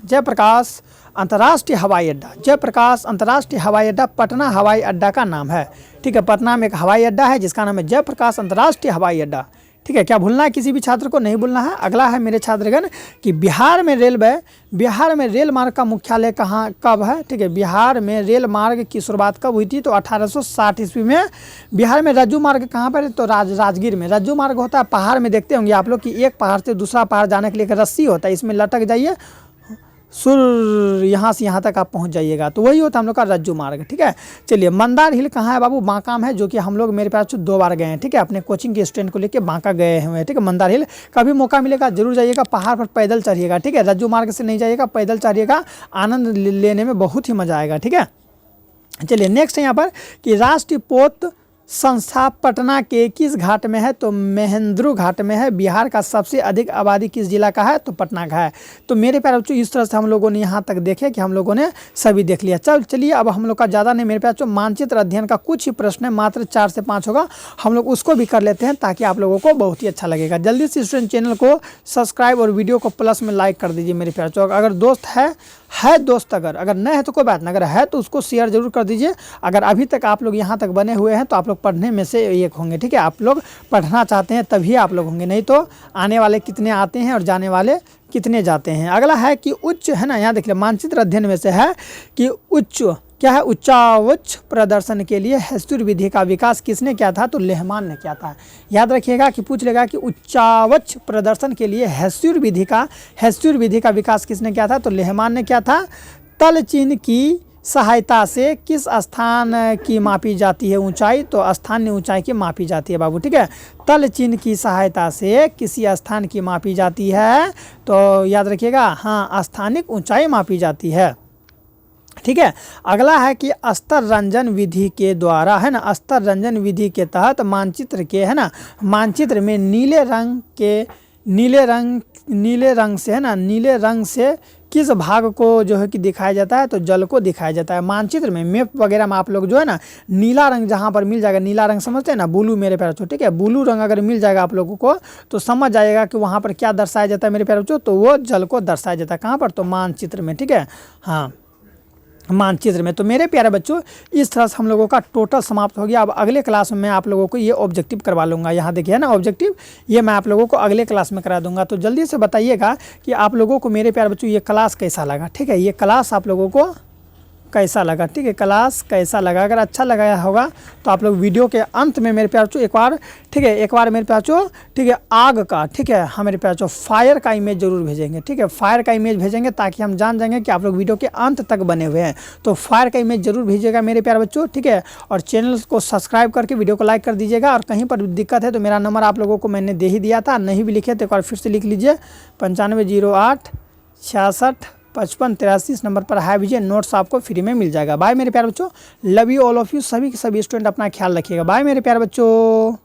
जयप्रकाश अंतर्राष्ट्रीय हवाई अड्डा। जयप्रकाश अंतर्राष्ट्रीय हवाई अड्डा पटना हवाई अड्डा का नाम है। ठीक है, पटना में एक हवाई अड्डा है जिसका नाम है जयप्रकाश अंतर्राष्ट्रीय हवाई अड्डा। ठीक है, क्या भूलना है? किसी भी छात्र को नहीं भूलना है। अगला है मेरे छात्रगण कि बिहार में रेल मार्ग का मुख्यालय कब है? ठीक है, बिहार में रेल मार्ग की शुरुआत कब हुई थी? तो 1860 ईस्वी में। बिहार में रज्जू मार्ग कहाँ पर है? तो राजगीर में। रज्जू मार्ग होता है पहाड़ में, देखते होंगे आप लोग कि एक पहाड़ से दूसरा पहाड़ जाने के लिए एक रस्सी होता है, इसमें लटक जाइए, सुर यहाँ से यहाँ तक आप पहुँच जाइएगा, तो वही होता है हम लोग का रज्जू मार्ग। ठीक है, चलिए मंदार हिल कहाँ है बाबू? बांका में है, जो कि हम लोग मेरे पास 2 बार गए हैं। ठीक है, अपने कोचिंग के स्टूडेंट को लेके बांका गए हुए हैं। ठीक है, मंदार हिल कभी मौका मिलेगा जरूर जाइएगा, पहाड़ पर पैदल चढ़िएगा। ठीक है, रज्जू मार्ग से नहीं जाइएगा, पैदल चढ़िएगा, आनंद लेने में बहुत ही मज़ा आएगा। ठीक है, चलिए नेक्स्ट है यहाँ पर कि राष्ट्रीय पोत संस्था पटना के किस घाट में है, तो महेंद्रू घाट में है। बिहार का सबसे अधिक आबादी किस जिला का है, तो पटना का है। तो मेरे प्यारे बच्चों इस तरह से हम लोगों ने यहाँ तक देखे कि हम लोगों ने सभी देख लिया। चलिए अब हम लोग का ज़्यादा नहीं मेरे प्यारे बच्चों, मानचित्र अध्ययन का कुछ ही प्रश्न है, मात्र 4 से 5 होगा, हम लोग उसको भी कर लेते हैं ताकि आप लोगों को बहुत ही अच्छा लगेगा। जल्दी से स्टूडेंट चैनल को सब्सक्राइब और वीडियो को प्लस में लाइक कर दीजिए मेरे प्यारे बच्चों। अगर दोस्त है दोस्त, अगर नहीं है तो कोई बात नहीं, अगर है तो उसको शेयर जरूर कर दीजिए। अगर अभी तक आप लोग यहाँ तक बने हुए हैं तो आप लोग पढ़ने में से एक होंगे, ठीक है। आप लोग पढ़ना चाहते हैं तभी आप लोग होंगे, नहीं तो आने वाले कितने आते हैं और जाने वाले कितने जाते हैं। अगला है कि उच्च, है ना, यहाँ देख लिया मानचित्र अध्ययन में से है कि उच्च क्या है, उच्चावच प्रदर्शन के लिए हेस्तूर विधि का विकास किसने किया था, तो लेहमान ने किया था। याद रखिएगा कि पूछ लेगा कि उच्चावच प्रदर्शन के लिए हेस्तूर विधि का विकास किसने किया था, तो लेहमान ने किया था। तल चिन्ह की सहायता से किस स्थान की मापी जाती है ऊंचाई, तो स्थानीय ऊंचाई की मापी जाती है बाबू, ठीक है। तल चिन्ह की सहायता से किसी स्थान की मापी जाती है, तो याद रखिएगा हाँ, स्थानिक ऊंचाई मापी जाती है, ठीक है। अगला है कि स्तर रंजन विधि के द्वारा, है ना, स्तर रंजन विधि के तहत मानचित्र के, है ना, मानचित्र में नीले रंग से, है ना, नीले रंग से किस भाग को जो है कि दिखाया जाता है, तो जल को दिखाया जाता है। मानचित्र में मैप वगैरह में आप लोग जो है ना नीला रंग जहाँ पर मिल जाएगा, नीला रंग समझते हैं ना, ब्लू मेरे प्यारे बच्चों, ठीक है। ब्लू रंग अगर मिल जाएगा आप लोगों को तो समझ जाएगा कि वहाँ पर क्या दर्शाया जाता है मेरे प्यारे बच्चों, तो वो जल को दर्शाया जाता है। कहाँ पर, तो मानचित्र में, ठीक है, हाँ मानचित्र में। तो मेरे प्यारे बच्चों इस तरह से हम लोगों का टोटल समाप्त हो गया। अब अगले क्लास में मैं आप लोगों को ये ऑब्जेक्टिव करवा लूँगा। यहाँ देखिए ना ऑब्जेक्टिव, ये मैं आप लोगों को अगले क्लास में करा दूंगा। तो जल्दी से बताइएगा कि आप लोगों को मेरे प्यारे बच्चों ये क्लास कैसा लगा, ठीक है। ये क्लास आप लोगों को कैसा लगा, ठीक है, क्लास कैसा लगा। अगर अच्छा लगा होगा तो आप लोग वीडियो के अंत में मेरे प्यारे बच्चों एक बार, ठीक है, एक बार मेरे प्यारे बच्चों, ठीक है, आग का, ठीक है, हाँ मेरे प्यारे बच्चों फायर का इमेज जरूर भेजेंगे, ठीक है, फायर का इमेज भेजेंगे ताकि हम जान जाएंगे कि आप लोग वीडियो के अंत तक बने हुए हैं। तो फायर का इमेज जरूर भेजिएगा मेरे प्यारे बच्चों, ठीक है। और चैनल को सब्सक्राइब करके वीडियो को लाइक कर दीजिएगा। और कहीं पर दिक्कत है तो मेरा नंबर आप लोगों को मैंने दे ही दिया था, नहीं भी लिखे तो एक बार फिर से लिख लीजिए, 9508 66 55 83। इस नंबर पर हाई भेजिए, नोट्स आपको फ्री में मिल जाएगा। बाय मेरे प्यारे बच्चों, love you all of you, सभी के सभी स्टूडेंट अपना ख्याल रखिएगा। बाय मेरे प्यारे बच्चों।